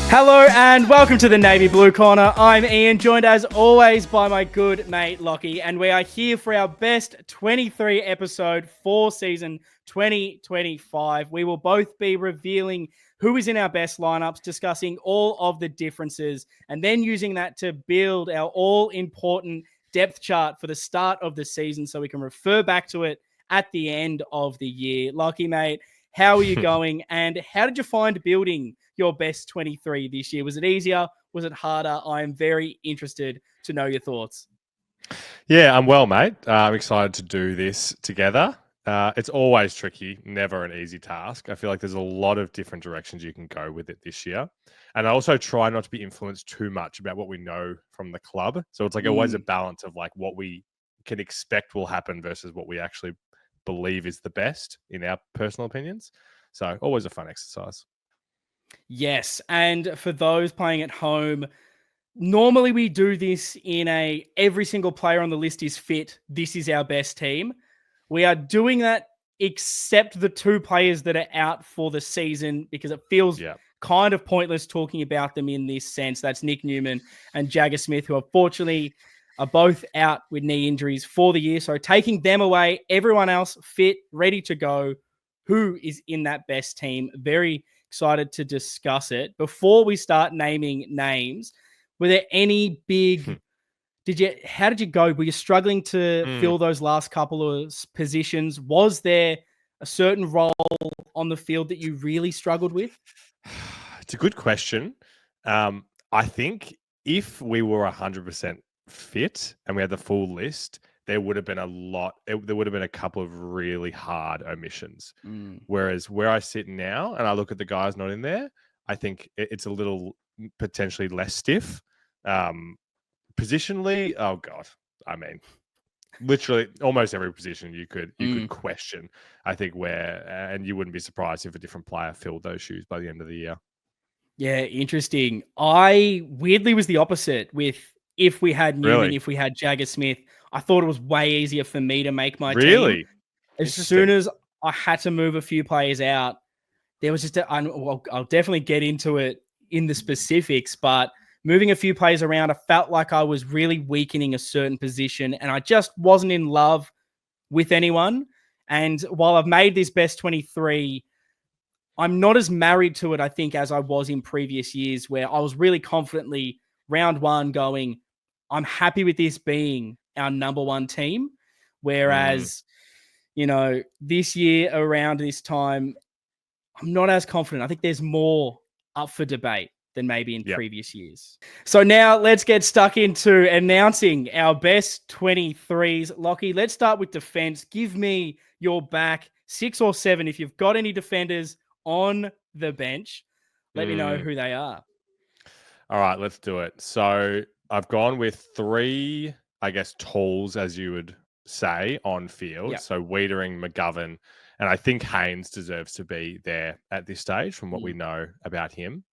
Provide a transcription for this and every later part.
Hello and welcome to the Navy Blue Corner. I'm Ian, joined as always by my good mate Lockie, and we are here for our best 23 episode for season 2025. We will both be revealing who is in our best lineups, discussing all of the differences, and then using that to build our all-important depth chart for the start of the season so we can refer back to it at the end of the year. Lockie, mate, how are you going, and how did you find building your best 23 this year? Was it easier? Was it harder? I am very interested to know your thoughts. Yeah, I'm well, mate. I'm excited to do this together. It's always tricky, never an easy task. I feel like there's a lot of different directions you can go with it this year. And I also try not to be influenced too much about what we know from the club. So it's like always a balance of like what we can expect will happen versus what we actually believe is the best in our personal opinions. So always a fun exercise. Yes, and for those playing at home, normally we do this in every single player on the list is fit. This is our best team. We are doing that except the two players that are out for the season because it feels kind of pointless talking about them in this sense. That's Nick Newman and Jagger Smith, who unfortunately are both out with knee injuries for the year. So taking them away, everyone else fit, ready to go. Who is in that best team? Very excited to discuss it. Before we start naming names, were there any big how did you go? Were you struggling to fill those last couple of positions? Was there a certain role on the field that you really struggled with? It's a good question. I think if we were 100% fit and we had the full list, there would have been there would have been a couple of really hard omissions. Whereas where I sit now and I look at the guys not in there, I think it's a little potentially less stiff. Positionally, oh God, I mean, literally almost every position you could question, I think, and you wouldn't be surprised if a different player filled those shoes by the end of the year. Yeah, interesting. I weirdly was the opposite with if we had Newman, if we had Jagger Smith. I thought it was way easier for me to make my team. As soon as I had to move a few players out, there was just I'll definitely get into it in the specifics, but moving a few players around, I felt like I was really weakening a certain position and I just wasn't in love with anyone. And while I've made this best 23, I'm not as married to it, I think, as I was in previous years where I was really confidently round one going, I'm happy with this being our number one team. Whereas, this year around this time, I'm not as confident. I think there's more up for debate than maybe in previous years. So now let's get stuck into announcing our best 23s. Lockie, let's start with defense. Give me your back 6 or 7. If you've got any defenders on the bench, let me know who they are. All right, let's do it. So I've gone with 3, I guess, tools, as you would say, on field. Yep. So Wiedering, McGovern, and I think Haynes deserves to be there at this stage from what we know about him.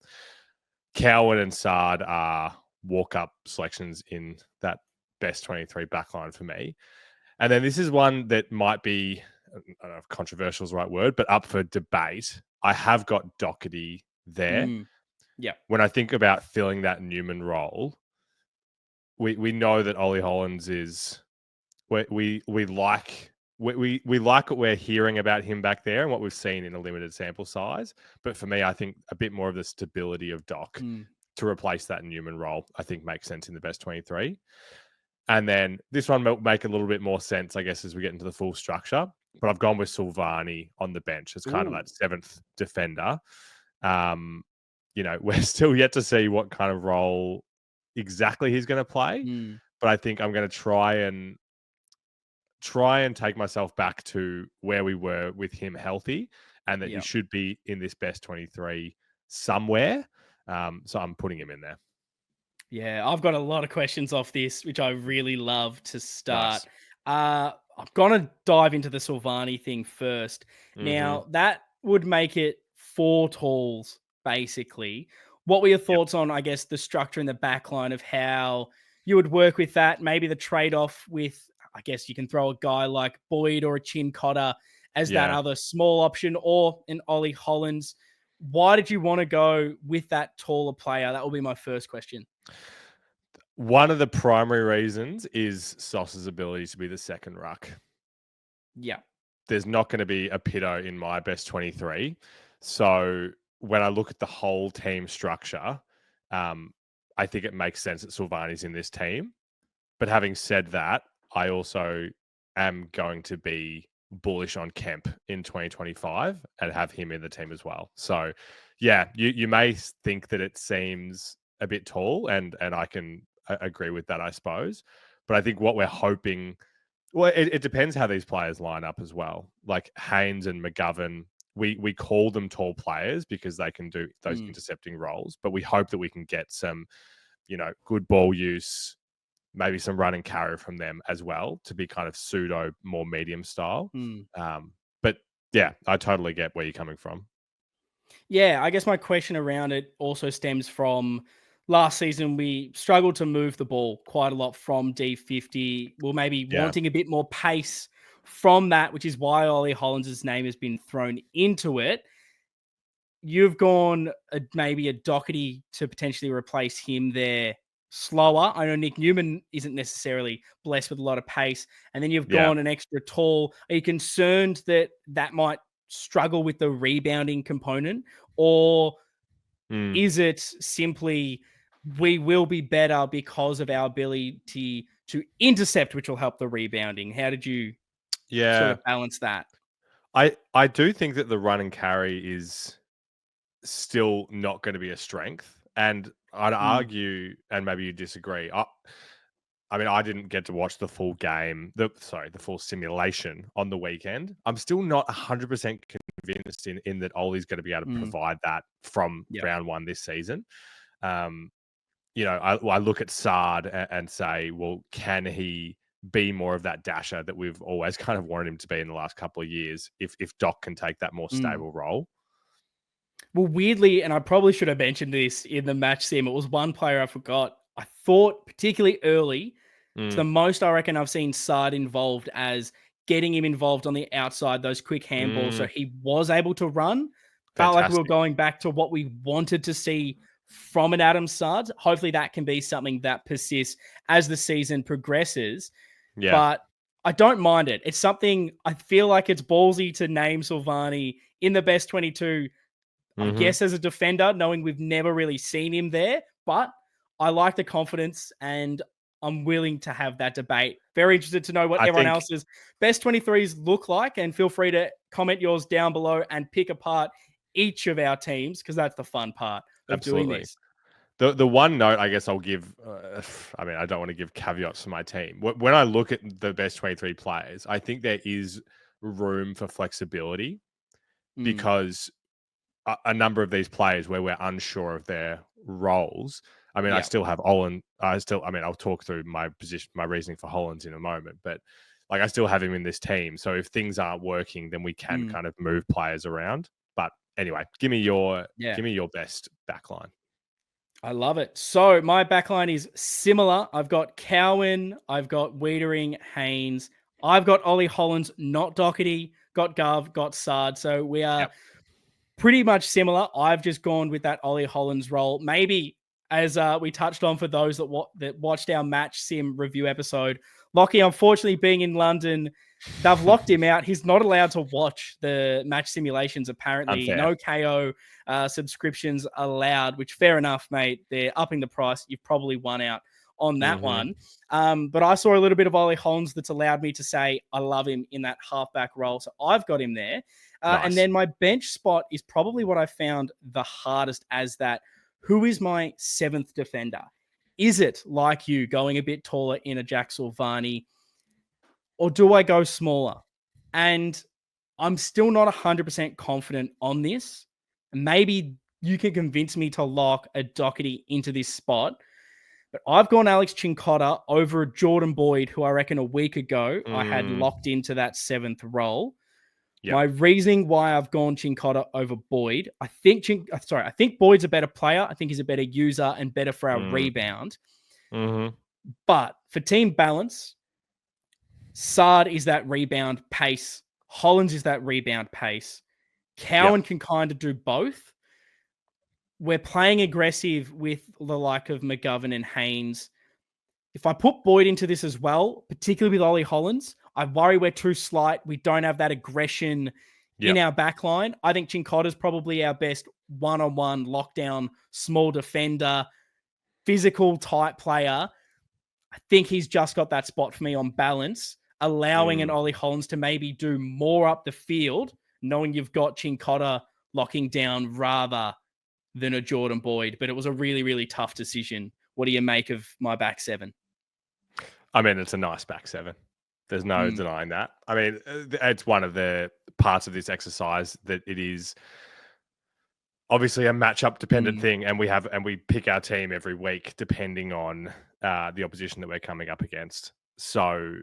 Cowan and Sard are walk-up selections in that best 23 backline for me. And then this is one that might be, I don't know if controversial is the right word, but up for debate. I have got Doherty there. Yeah. When I think about filling that Newman role, we know that Ollie Hollands is we like what we're hearing about him back there and what we've seen in a limited sample size. But for me, I think a bit more of the stability of Doc to replace that Newman role, I think makes sense in the best 23. And then this one will make a little bit more sense, I guess, as we get into the full structure. But I've gone with Silvani on the bench as kind of that 7th defender. We're still yet to see what kind of role exactly he's going to play. But I think I'm going to try and take myself back to where we were with him healthy and that he should be in this best 23 somewhere. So I'm putting him in there. Yeah, I've got a lot of questions off this, which I really love to start. Nice. I'm going to dive into the Silvani thing first. Now, that would make it 4 tools, basically. What were your thoughts on, I guess, the structure in the back line of how you would work with that? Maybe the trade-off with, I guess you can throw a guy like Boyd or a Chin Cotter as that other small option or an Ollie Hollands. why did you want to go with that taller player? That will be my first question. One of the primary reasons is Sauce's ability to be the second ruck. Yeah. There's not going to be a Pitto in my best 23. So when I look at the whole team structure, I think it makes sense that Silvani's in this team. But having said that, I also am going to be bullish on Kemp in 2025 and have him in the team as well. So, yeah, you may think that it seems a bit tall, and I can agree with that, I suppose. But I think what we're hoping, well, it depends how these players line up as well. Like Haynes and McGovern, we call them tall players because they can do those intercepting roles, but we hope that we can get some, good ball use, maybe some run and carry from them as well to be kind of pseudo more medium style. But yeah, I totally get where you're coming from. Yeah, I guess my question around it also stems from last season. We struggled to move the ball quite a lot from D50. We're maybe wanting a bit more pace from that, which is why Ollie Hollands' name has been thrown into it. You've gone maybe a Doherty to potentially replace him there slower. I know Nick Newman isn't necessarily blessed with a lot of pace. And then you've gone an extra tall. Are you concerned that that might struggle with the rebounding component? Or is it simply we will be better because of our ability to intercept, which will help the rebounding? How did you sort of balance that? I do think that the run and carry is still not going to be a strength. And I'd argue, and maybe you disagree. I mean, I didn't get to watch the full game, the full simulation on the weekend. I'm still not 100% convinced in that Ollie's going to be able to provide that from round one this season. I look at Sard and say, well, can he be more of that dasher that we've always kind of wanted him to be in the last couple of years if Doc can take that more stable role? Well, weirdly, and I probably should have mentioned this in the match sim, it was one player I forgot. I thought particularly early, it's the most I reckon I've seen Sard involved as getting him involved on the outside, those quick handballs, so he was able to run. Felt like we were going back to what we wanted to see from an Adam Sard. Hopefully that can be something that persists as the season progresses. Yeah. But I don't mind it. It's something I feel like it's ballsy to name Silvani in the best 22, I guess, as a defender, knowing we've never really seen him there. But I like the confidence and I'm willing to have that debate. Very interested to know what everyone else's best 23s look like. And feel free to comment yours down below and pick apart each of our teams, because that's the fun part of doing this. The one note I guess I'll give, I don't want to give caveats to my team. When I look at the best 23 players, I think there is room for flexibility because a number of these players where we're unsure of their roles. I mean, I still have Holland. I'll talk through my reasoning for Hollands in a moment, but like I still have him in this team. So if things aren't working, then we can kind of move players around. But anyway, give me your best backline. I love it. So my backline is similar. I've got Cowan, I've got Wiedering, Haynes, I've got Ollie Hollands, not Doherty, got Gov, got Sard. So we are pretty much similar. I've just gone with that Ollie Hollands role. Maybe as we touched on for those that watched our match sim review episode, Lockie, unfortunately being in London, they've locked him out. He's not allowed to watch the match simulations, apparently. Unfair. No KO subscriptions allowed, which fair enough, mate. They're upping the price. You've probably won out on that one. But I saw a little bit of Ollie Hollands that's allowed me to say I love him in that halfback role. So I've got him there. Nice. And then my bench spot is probably what I found the hardest as that. Who is my seventh defender? Is it, like you, going a bit taller in a Jack Silvani? Or do I go smaller? And I'm still not 100% confident on this. Maybe you can convince me to lock a Doherty into this spot. But I've gone Alex Cincotta over Jordan Boyd, who I reckon a week ago I had locked into that seventh role. Yep. My reasoning why I've gone Cincotta over Boyd, I think Boyd's a better player. I think he's a better user and better for our rebound. But for team balance, Sard is that rebound pace. Hollands is that rebound pace. Cowan can kind of do both. we're playing aggressive with the like of McGovern and Haynes. If I put Boyd into this as well, particularly with Ollie Hollands, I worry we're too slight. We don't have that aggression in our backline. I think Chincotta's probably our best one-on-one lockdown, small defender, physical type player. I think he's just got that spot for me on balance, allowing an Ollie Hollands to maybe do more up the field, knowing you've got Chincotta locking down rather than a Jordan Boyd. But it was a really, really tough decision. What do you make of my back seven? I mean, it's a nice back seven. There's no denying that. I mean, it's one of the parts of this exercise that it is obviously a matchup dependent thing, and we pick our team every week depending on the opposition that we're coming up against. So,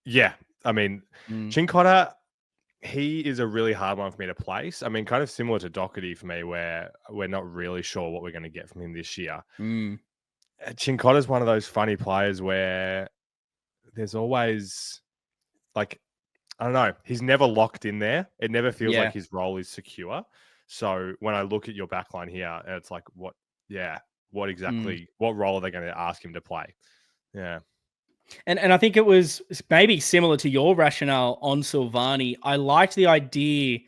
yeah, I mean, Chincotta, he is a really hard one for me to place. I mean, kind of similar to Doherty for me, where we're not really sure what we're going to get from him this year. Chincotta's one of those funny players where there's always like, I don't know, he's never locked in there. It never feels like his role is secure. So when I look at your backline here, it's like, what exactly, what role are they going to ask him to play? Yeah. And I think it was maybe similar to your rationale on Silvani. I liked the idea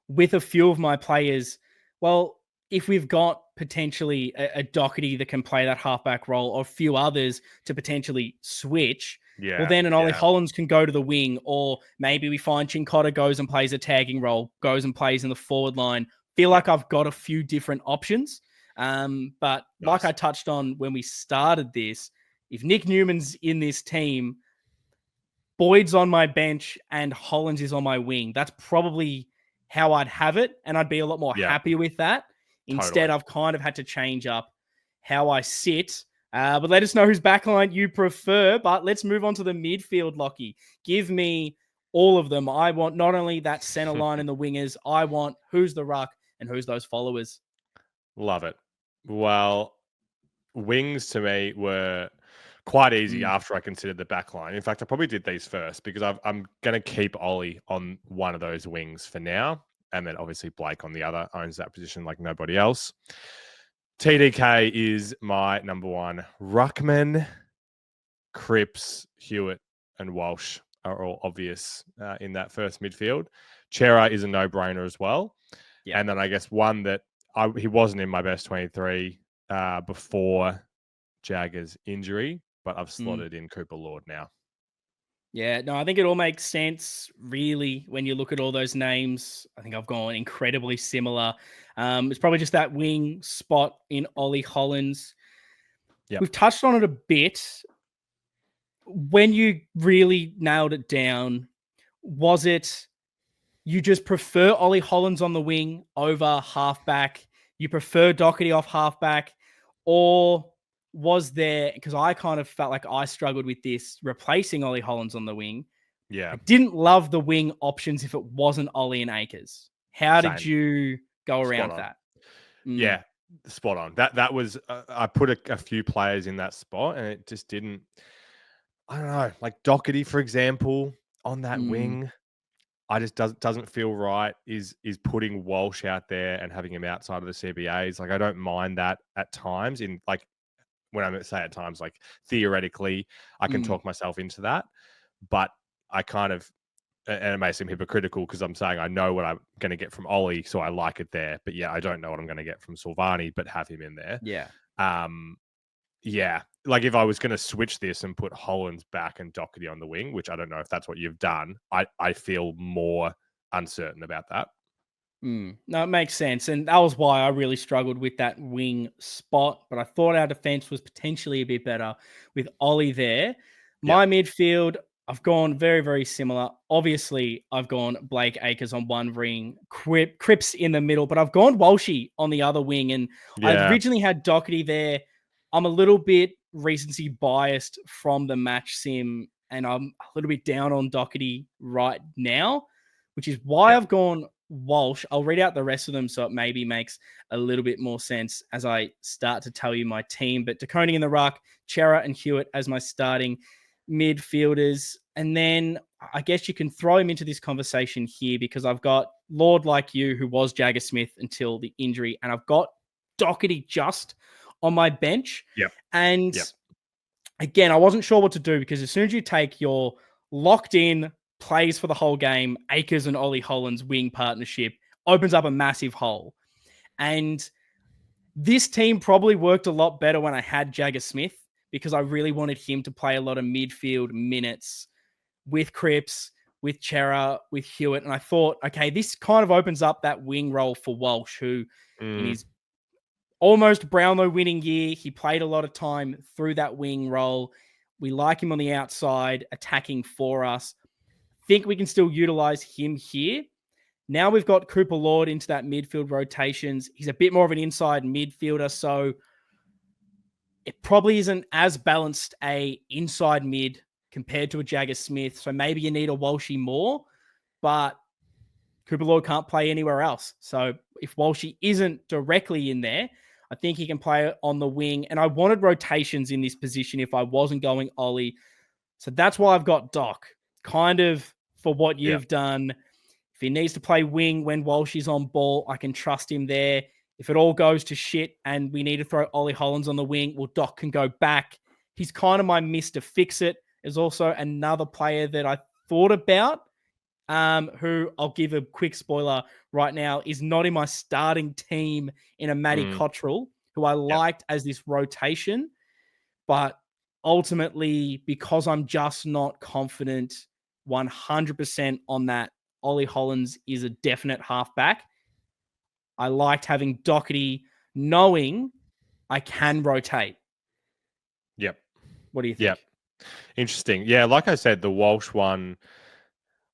with a few of my players. Well, if we've got potentially a Doherty that can play that halfback role, or a few others to potentially switch, well, then an Ollie Hollands can go to the wing, or maybe we find Chincotta goes and plays a tagging role, goes and plays in the forward line. Feel like I've got a few different options. But like I touched on when we started this, if Nick Newman's in this team, Boyd's on my bench and Hollands is on my wing. That's probably how I'd have it, and I'd be a lot more happy with that. Instead, I've kind of had to change up how I sit. But let us know whose backline you prefer. But let's move on to the midfield, Lockie. Give me all of them. I want not only that center line and the wingers, I want who's the ruck and who's those followers. Love it. Well, wings to me were quite easy after I considered the back line. In fact, I probably did these first because I'm going to keep Ollie on one of those wings for now. And then obviously Blake on the other owns that position like nobody else. TDK is my number one. Ruckman, Cripps, Hewitt, and Walsh are all obvious in that first midfield. Chera is a no-brainer as well. Yeah. And then I guess one that he wasn't in my best 23 before Jagger's injury, but I've slotted in Cooper Lord now. Yeah, no, I think it all makes sense, really, when you look at all those names. I think I've gone incredibly similar. It's probably just that wing spot in Ollie Hollands. Yep. We've touched on it a bit. When you really nailed it down, was it you just prefer Ollie Hollands on the wing over halfback? You prefer Doherty off halfback? Or was there, because I kind of felt like I struggled with this, replacing Ollie Hollands on the wing. Yeah. I didn't love the wing options if it wasn't Ollie and Akers. How did you go around that? Yeah, spot on. That was, I put a few players in that spot and it just didn't, I don't know, like Doherty, for example, on that wing. I just doesn't feel right. Is putting Walsh out there and having him outside of the CBAs. Like, I don't mind that at times. In like, when I say at times, like theoretically, I can talk myself into that. But I kind of, and it may seem hypocritical because I'm saying I know what I'm going to get from Ollie, so I like it there. But yeah, I don't know what I'm going to get from Silvani, but have him in there. Yeah. Yeah. Like if I was going to switch this and put Hollands back and Doherty on the wing, which I don't know if that's what you've done, I feel more uncertain about that. No, it makes sense. And that was why I really struggled with that wing spot. But I thought our defense was potentially a bit better with Ollie there. My midfield, I've gone very, very similar. Obviously, I've gone Blake Akers on one wing, Cripps in the middle, but I've gone Walshy on the other wing. And I originally had Doherty there. I'm a little bit recency biased from the match sim, and I'm a little bit down on Doherty right now, which is why I've gone Walsh. I'll read out the rest of them so it maybe makes a little bit more sense as I start to tell you my team. But DeConing in the ruck, Chera and Hewitt as my starting midfielders. And then I guess you can throw him into this conversation here because I've got Lord like you, who was Jagger Smith until the injury, and I've got Doherty just on my bench. Yep. And again, I wasn't sure what to do because as soon as you take your locked in plays for the whole game, Akers and Ollie Holland's wing partnership opens up a massive hole. And this team probably worked a lot better when I had Jagger Smith because I really wanted him to play a lot of midfield minutes with Cripps, with Chera, with Hewitt. And I thought, okay, this kind of opens up that wing role for Walsh, who in his almost Brownlow winning year, he played a lot of time through that wing role. We like him on the outside, attacking for us. Think we can still utilize him here. Now we've got Cooper Lord into that midfield rotations. He's a bit more of an inside midfielder, so it probably isn't as balanced a inside mid compared to a Jagger Smith. So maybe you need a Walshy more, but Cooper Lord can't play anywhere else. So if Walshy isn't directly in there, I think he can play on the wing. And I wanted rotations in this position if I wasn't going Ollie. So that's why I've got Doc, kind of for what you've done. If he needs to play wing when Walsh is on ball, I can trust him there. If it all goes to shit and we need to throw Ollie Hollands on the wing, well, Doc can go back. He's kind of my Mr. Fix-It. There's also another player that I thought about, who I'll give a quick spoiler right now, is not in my starting team in a Matty Cottrell, who I liked as this rotation. But ultimately, because I'm just not confident 100% on that, Ollie Hollands is a definite halfback. I liked having Doherty knowing I can rotate. Yep. What do you think? Yep. Interesting. Yeah, like I said, the Walsh one,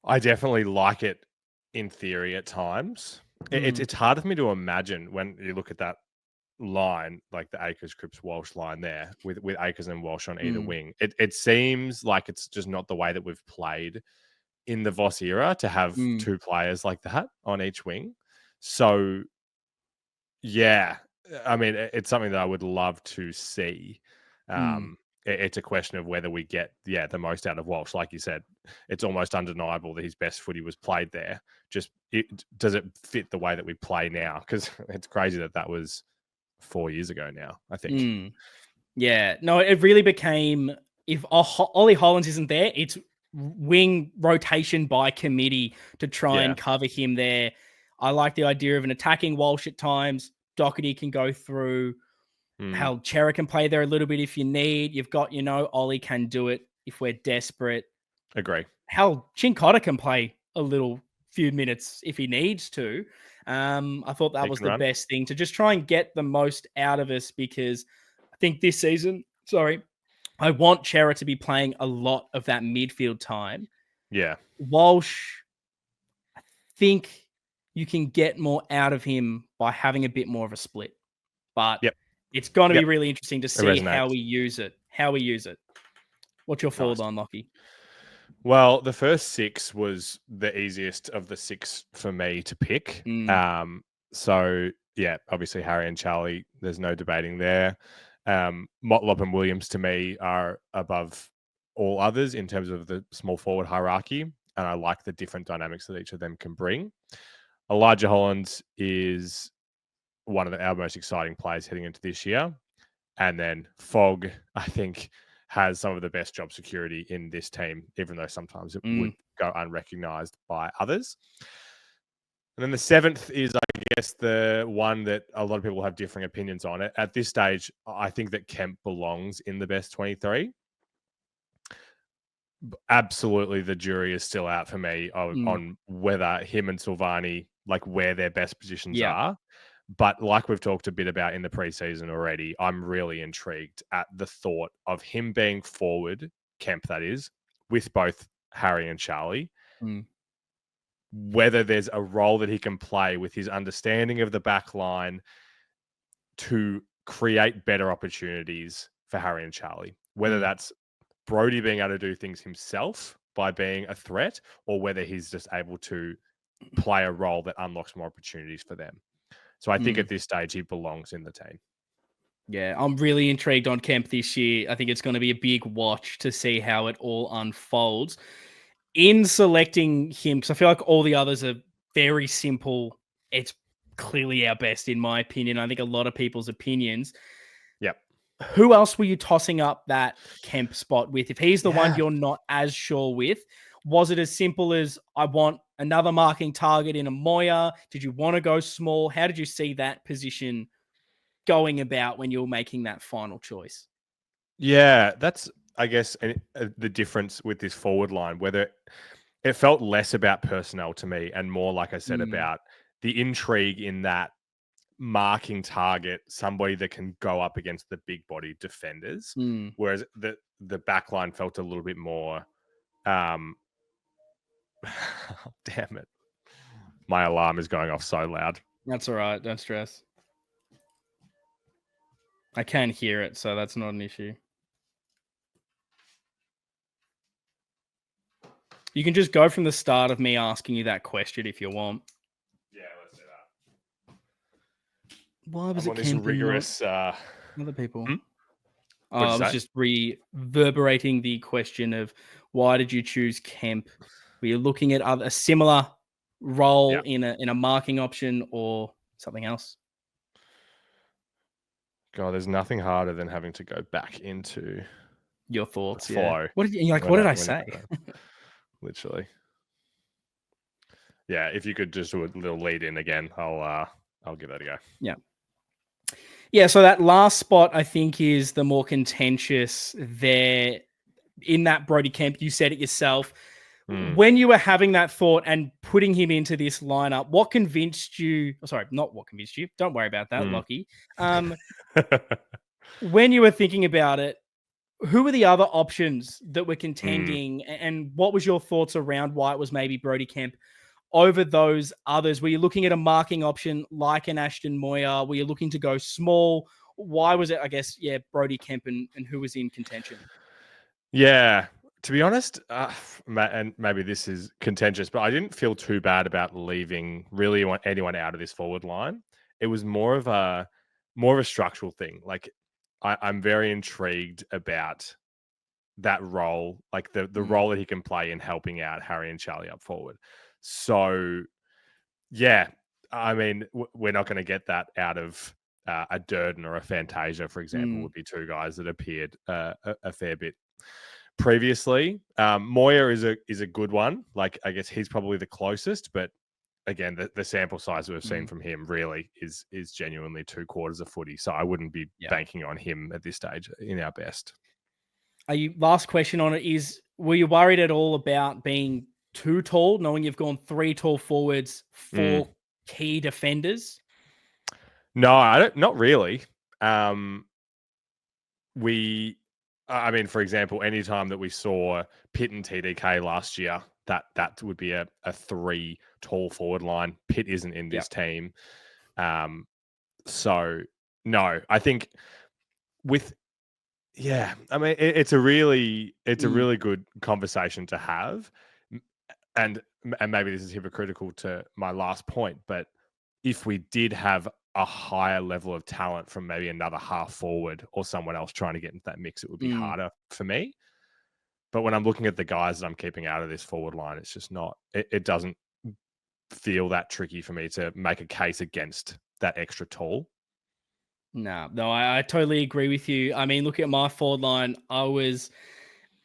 I definitely like it in theory at times. It's hard for me to imagine when you look at that line, like the Akers, Cripps, Walsh line there, with Akers and Walsh on either wing. It seems like it's just not the way that we've played in the Voss era to have two players like that on each wing. So, yeah, I mean, it's something that I would love to see. It's a question of whether we get, the most out of Walsh. Like you said, it's almost undeniable that his best footy was played there. Just does it fit the way that we play now? Because it's crazy that was 4 years ago now, I think. Yeah, no, it really became, if Ollie Hollands isn't there, it's wing rotation by committee to try and cover him there. I like the idea of an attacking Walsh at times. Doherty can go through. Hell, Chera can play there a little bit if you need. You've got, Ollie can do it if we're desperate. Agree. Hell, Chincotta can play a little few minutes if he needs to. I thought that was the best thing, to just try and get the most out of us, because I think this season, I want Chera to be playing a lot of that midfield time. Yeah. Walsh, I think you can get more out of him by having a bit more of a split. But it's going to be really interesting to see how we use it. What's your forward line, Lockie? Well, the first six was the easiest of the six for me to pick. So, obviously Harry and Charlie, there's no debating there. Motlop and Williams, to me, are above all others in terms of the small forward hierarchy, and I like the different dynamics that each of them can bring. Elijah Hollands is one of our most exciting players heading into this year. And then Fogg, I think, has some of the best job security in this team, even though sometimes it would go unrecognized by others. And then the seventh is, I guess, the one that a lot of people have differing opinions on. It at this stage, I think that Kemp belongs in the best 23. Absolutely, the jury is still out for me on whether him and Silvani, like, where their best positions are. But like we've talked a bit about in the preseason already, I'm really intrigued at the thought of him being forward, Kemp that is, with both Harry and Charlie. Whether there's a role that he can play with his understanding of the back line to create better opportunities for Harry and Charlie. Whether that's Brodie being able to do things himself by being a threat, or whether he's just able to play a role that unlocks more opportunities for them. So I think at this stage, he belongs in the team. Yeah, I'm really intrigued on Kemp this year. I think it's going to be a big watch to see how it all unfolds. In selecting him, because I feel like all the others are very simple. It's clearly our best, in my opinion. I think a lot of people's opinions. Yep. Who else were you tossing up that Kemp spot with? If he's the one you're not as sure with, was it as simple as I want another marking target in a Moya? Did you want to go small? How did you see that position going about when you're making that final choice? Yeah, that's, I guess, the difference with this forward line, whether it felt less about personnel to me and more, like I said, about the intrigue in that marking target, somebody that can go up against the big body defenders. Whereas the back line felt a little bit more, damn it. My alarm is going off so loud. That's all right. Don't stress. I can hear it, so that's not an issue. You can just go from the start of me asking you that question if you want. Yeah, let's do that. Why was it this rigorous? Other people. I was just reverberating the question of why did you choose Kemp? Were you looking at a similar role in a marking option or something else? God, there's nothing harder than having to go back into your thoughts. Flow. What did I say? Literally. Yeah, if you could just do a little lead in again, I'll give that a go. Yeah. Yeah, so that last spot I think is the more contentious there. In that Brodie Kemp, you said it yourself. When you were having that thought and putting him into this lineup, what convinced you? Oh, sorry, not what convinced you. Don't worry about that, Lockie. When you were thinking about it, who were the other options that were contending, and what was your thoughts around why it was maybe Brodie Kemp over those others? Were you looking at a marking option like an Ashton Moya? Were you looking to go small? Why was it, I guess, Brodie Kemp and who was in contention? Yeah, to be honest, and maybe this is contentious, but I didn't feel too bad about leaving really anyone out of this forward line. It was more of a structural thing. Like I'm very intrigued about that role, like the role that he can play in helping out Harry and Charlie up forward. So, yeah, I mean, we're not going to get that out of a Durden or a Fantasia, for example, would be two guys that appeared a fair bit previously. Moya is a good one. Like, I guess he's probably the closest, but again, the sample size we've seen from him really is genuinely 2/4 of footy. So I wouldn't be banking on him at this stage in our best. Last question on it is, were you worried at all about being too tall, knowing you've gone 3 tall forwards, 4 key defenders? No, not really. I mean, for example, anytime that we saw Pitt and TDK last year, that would be a 3 tall forward line. Pitt isn't in this team. So no, I think I mean, it's a really good conversation to have. And maybe this is hypocritical to my last point, but if we did have a higher level of talent from maybe another half forward or someone else trying to get into that mix, it would be harder for me. But when I'm looking at the guys that I'm keeping out of this forward line, it's just not, it doesn't feel that tricky for me to make a case against that extra tall. No, I totally agree with you. I mean, look at my forward line. I was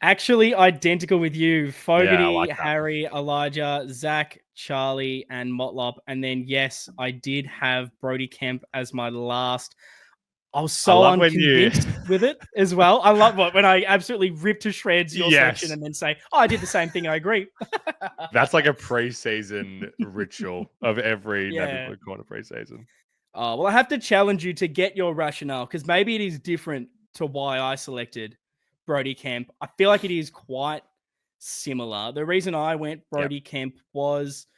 actually identical with you. Fogarty, Harry, Elijah, Zach, Charlie, and Motlop. And then, yes, I did have Brodie Kemp as my last. I was so unconvinced with it as well. I love when I absolutely rip to shreds your section and then say, I did the same thing. I agree. That's like a preseason ritual of every Naby Corner preseason. Well, I have to challenge you to get your rationale, because maybe it is different to why I selected Brodie Kemp. I feel like it is quite similar. The reason I went Brodie Kemp was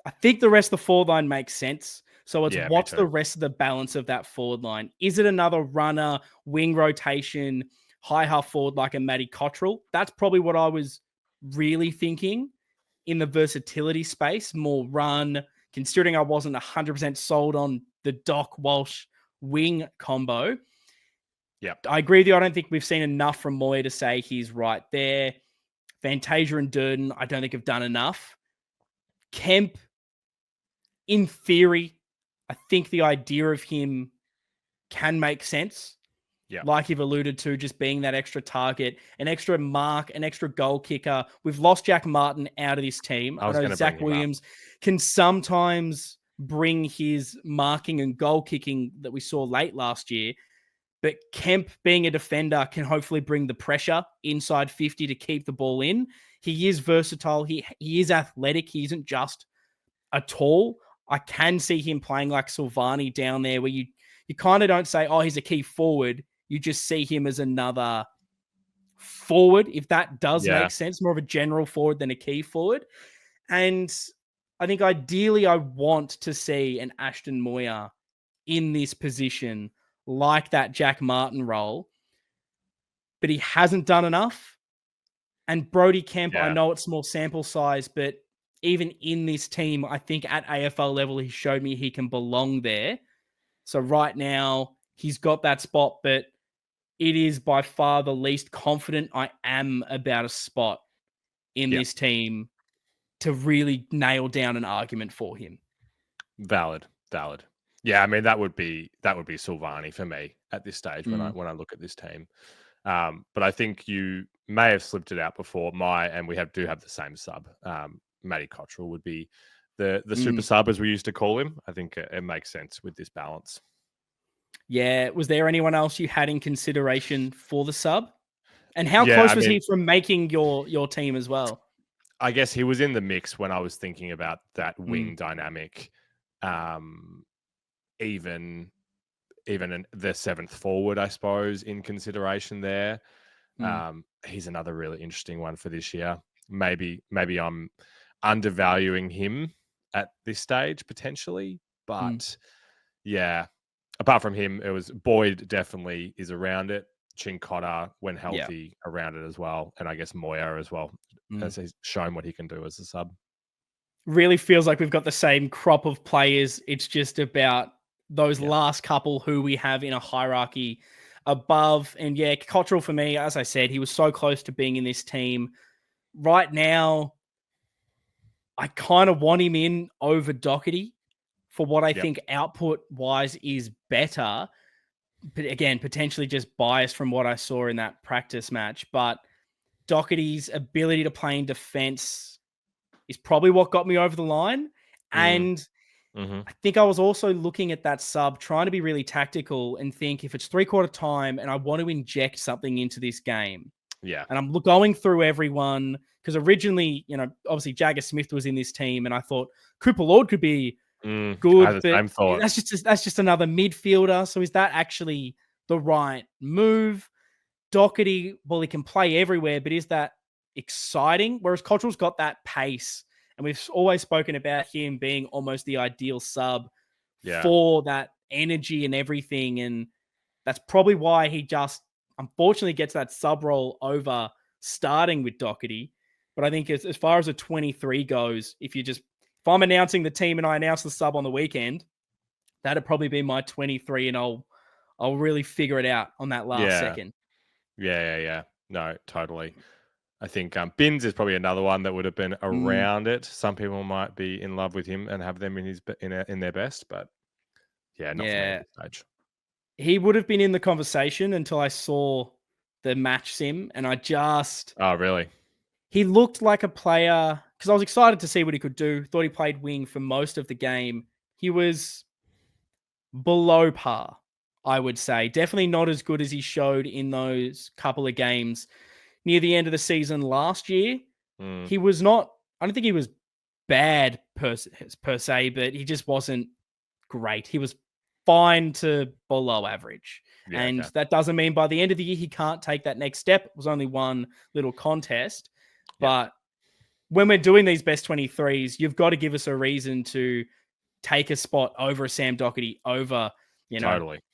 I think the rest of the forward line makes sense. So it's what's the rest of the balance of that forward line? Is it another runner, wing rotation, high half forward like a Matty Cottrell? That's probably what I was really thinking in the versatility space, more run, considering I wasn't 100% sold on the Doc Walsh wing combo. Yeah, I agree with you. I don't think we've seen enough from Moya to say he's right there. Fantasia and Durden, I don't think have done enough. Kemp, in theory, I think the idea of him can make sense. Yeah. Like you've alluded to, just being that extra target, an extra mark, an extra goal kicker. We've lost Jack Martin out of this team. I know Zach Williams can sometimes bring his marking and goal kicking that we saw late last year, but Kemp, being a defender, can hopefully bring the pressure inside 50 to keep the ball in. He is versatile. He is athletic. He isn't just a tall. I can see him playing like Silvani down there, where you kind of don't say, oh, he's a key forward. You just see him as another forward, if that does make sense, more of a general forward than a key forward. And I think ideally I want to see an Ashton Moir in this position, like that Jack Martin role, but he hasn't done enough. And Brody Kemp, I know it's small sample size, but even in this team, I think at AFL level, he showed me he can belong there. So right now, he's got that spot, but it is by far the least confident I am about a spot in this team to really nail down an argument for him. Valid. Yeah, I mean that would be Silvani for me at this stage when I look at this team. But I think you may have slipped it out before. We do have the same sub. Matty Cottrell would be the super sub, as we used to call him. I think it makes sense with this balance. Yeah. Was there anyone else you had in consideration for the sub? And how close was he from making your team as well? I guess he was in the mix when I was thinking about that wing dynamic. Even the seventh forward, I suppose, in consideration there. He's another really interesting one for this year. Maybe I'm undervaluing him at this stage potentially, but apart from him, it was Boyd definitely is around it. Chincotta, when healthy, around it as well. And I guess Moya as well, as he's shown what he can do as a sub. Really feels like we've got the same crop of players. It's just about those last couple who we have in a hierarchy above. And Cottrell for me, as I said, he was so close to being in this team. Right now, I kind of want him in over Doherty for what I think output-wise is better. But again, potentially just biased from what I saw in that practice match. But Doherty's ability to play in defense is probably what got me over the line. And I think I was also looking at that sub, trying to be really tactical and think if it's 3/4 time and I want to inject something into this game. Yeah. And I'm going through everyone because originally, obviously Jagger Smith was in this team and I thought Cooper Lord could be good, but that's just another midfielder. So is that actually the right move? Doherty, well, he can play everywhere, but is that exciting? Whereas Cottrell's got that pace, and we've always spoken about him being almost the ideal sub for that energy and everything. And that's probably why he just unfortunately gets that sub role over starting with Doherty. But I think as far as a 23 goes, if I'm announcing the team and I announce the sub on the weekend, that'd probably be my 23, and I'll really figure it out on that last second. Yeah. No, totally. I think Binns is probably another one that would have been around it. Some people might be in love with him and have them in their best, but not for me at this stage. He would have been in the conversation until I saw the match sim, and I just... Oh, really? He looked like a player, because I was excited to see what he could do. Thought he played wing for most of the game. He was below par, I would say. Definitely not as good as he showed in those couple of games near the end of the season last year. He was not... I don't think he was bad per se, but he just wasn't great. He was fine to below average. That doesn't mean by the end of the year he can't take that next step. It was only one little contest. But when we're doing these best 23s, you've got to give us a reason to take a spot over a Sam Doherty, over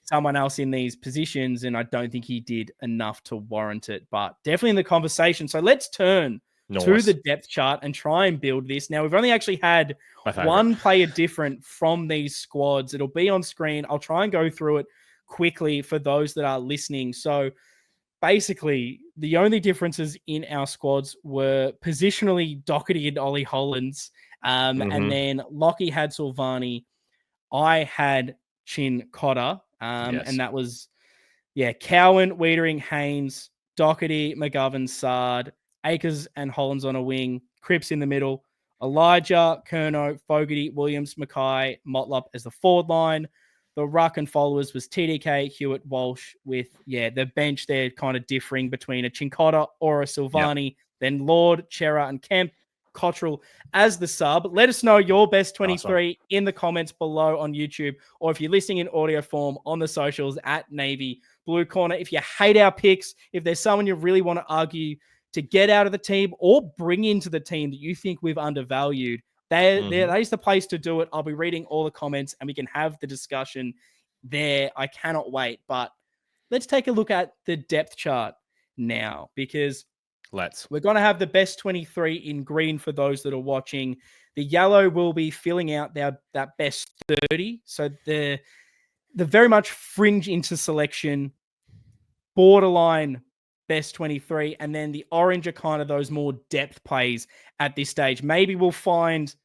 someone else in these positions. And I don't think he did enough to warrant it, but definitely in the conversation. So let's turn to the depth chart and try and build this. Now, we've only actually had one player different from these squads. It'll be on screen. I'll try and go through it quickly for those that are listening. So basically, the only differences in our squads were positionally Doherty and Ollie Hollands. And then Lockie had Silvani. I had Chin Cotter. And that was, Cowan, Wiedering, Haynes, Doherty, McGovern, Sard, Akers and Hollins on a wing, Cripps in the middle, Elijah, Curnow, Fogarty, Williams, Mackay, Motlop as the forward line. The ruck and followers was TDK, Hewitt, Walsh with, the bench there kind of differing between a Chincotta or a Silvani, then Lord, Chera and Kemp, Cottrell as the sub. Let us know your best 23 in the comments below on YouTube, or if you're listening in audio form on the socials at Navy Blue Corner. If you hate our picks, if there's someone you really want to argue to get out of the team or bring into the team that you think we've undervalued, that is the place to do it. I'll be reading all the comments and we can have the discussion there. I cannot wait. But let's take a look at the depth chart now, because we're going to have the best 23 in green for those that are watching. The yellow will be filling out that best 30. So the very much fringe into selection, borderline best 23. And then the orange are kind of those more depth plays at this stage. Maybe we'll find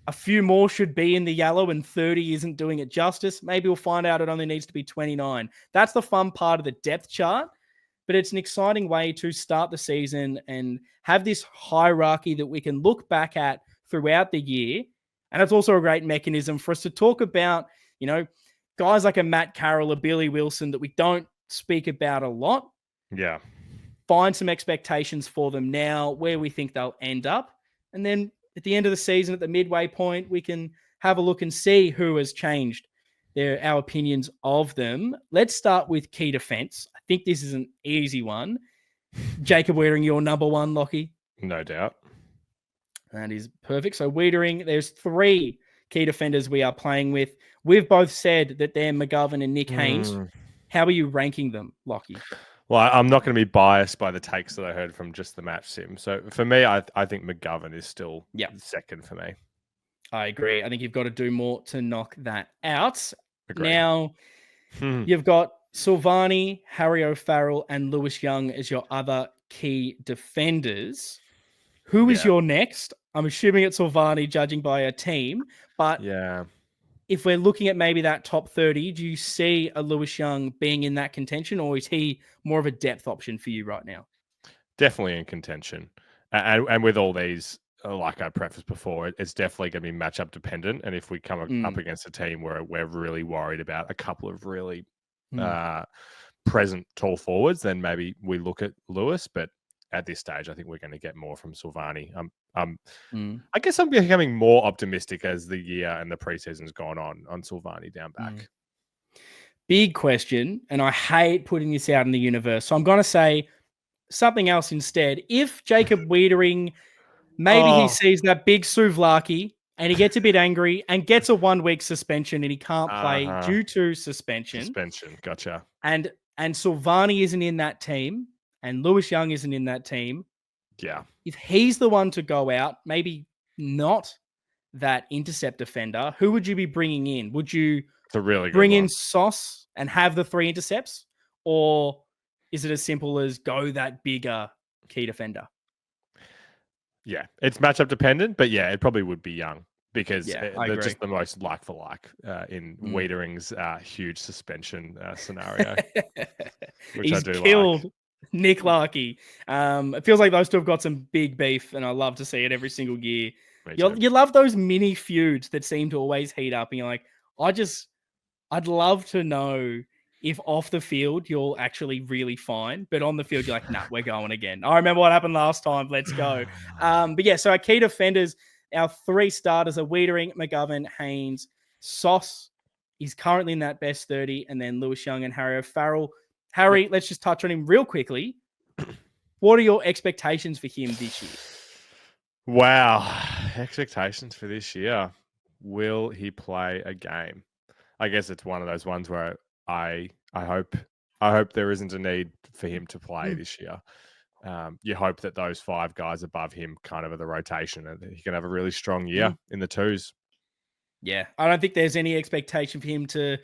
a few more should be in the yellow and 30 isn't doing it justice. Maybe we'll find out it only needs to be 29. That's the fun part of the depth chart. But it's an exciting way to start the season and have this hierarchy that we can look back at throughout the year. And it's also a great mechanism for us to talk about, guys like a Matt Carroll, a Billy Wilson that we don't speak about a lot. Yeah. Find some expectations for them now, where we think they'll end up. And then at the end of the season, at the midway point, we can have a look and see who has changed our opinions of them. Let's start with key defense. I think this is an easy one. Jacob Wiedering, your number one, Lockie? No doubt. That is perfect. So Wiedering, there's 3 key defenders we are playing with. We've both said that they're McGovern and Nick Haynes. How are you ranking them, Lockie? Well, I'm not going to be biased by the takes that I heard from just the match sim. So for me, I think McGovern is still second for me. I agree. I think you've got to do more to knock that out. Agreed. Now, you've got Silvani, Harry O'Farrell, and Lewis Young as your other key defenders. Who is your next? I'm assuming it's Silvani, judging by a team. But if we're looking at maybe that top 30, do you see a Lewis Young being in that contention, or is he more of a depth option for you right now? Definitely in contention. And with all these, like I prefaced before, it's definitely going to be matchup dependent. And if we come up against a team where we're really worried about a couple of really present tall forwards, then maybe we look at Lewis. But at this stage, I think we're going to get more from Silvani. I guess I'm becoming more optimistic as the year and the preseason's gone on Silvani down back. Big question, and I hate putting this out in the universe, so I'm going to say something else instead. If Jacob Wiedering, maybe he sees that big souvlaki and he gets a bit angry and gets a 1-week suspension and he can't play due to suspension. Gotcha. And Silvani isn't in that team and Lewis Young isn't in that team. Yeah. If he's the one to go out, maybe not that intercept defender, who would you be bringing in? Would you bring in Sauce and have the 3 intercepts? Or is it as simple as go that bigger key defender? Yeah, it's matchup dependent, but it probably would be Young because they're just the most like for like in Wiedering's huge suspension scenario. Which He's killed Nick Larkey. It feels like those two have got some big beef, and I love to see it every single year. You love those mini feuds that seem to always heat up, and you're like, I'd love to know if off the field you're actually really fine, but on the field you're like, nah, we're going again. I remember what happened last time. Let's go. So our key defenders, our 3 starters are Wiedering, McGovern, Haynes, Sauce is currently in that best 30, and then Lewis Young and Harry O'Farrell. Harry, let's just touch on him real quickly. What are your expectations for him this year? Wow. Expectations for this year. Will he play a game? I guess it's one of those ones where I hope there isn't a need for him to play this year. You hope that those 5 guys above him kind of are the rotation and he can have a really strong year in the 2s. Yeah, I don't think there's any expectation for him to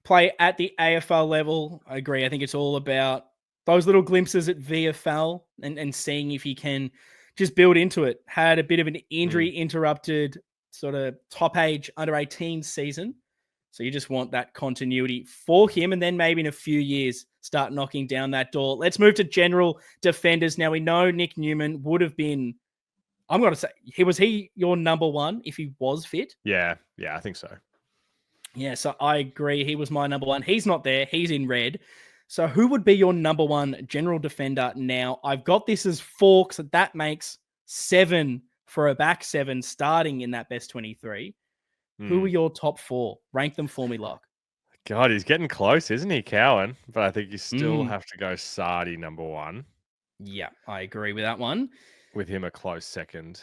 play at the AFL level. I agree. I think it's all about those little glimpses at VFL and seeing if he can just build into it. Had a bit of an injury Mm. interrupted sort of top age under 18 season. So you just want that continuity for him, and then maybe in a few years start knocking down that door. Let's move to general defenders. Now we know Nick Newman would have been, I'm going to say, was he your number one if he was fit? Yeah, I think so. Yeah, so I agree. He was my number one. He's not there. He's in red. So who would be your number one general defender now? I've got this as 4, so that makes 7 for a back 7 starting in that best 23. Who are your top 4? Rank them for me, Locke. God, he's getting close, isn't he, Cowan? But I think you still have to go Sardi number 1. Yeah, I agree with that one. With him a close second.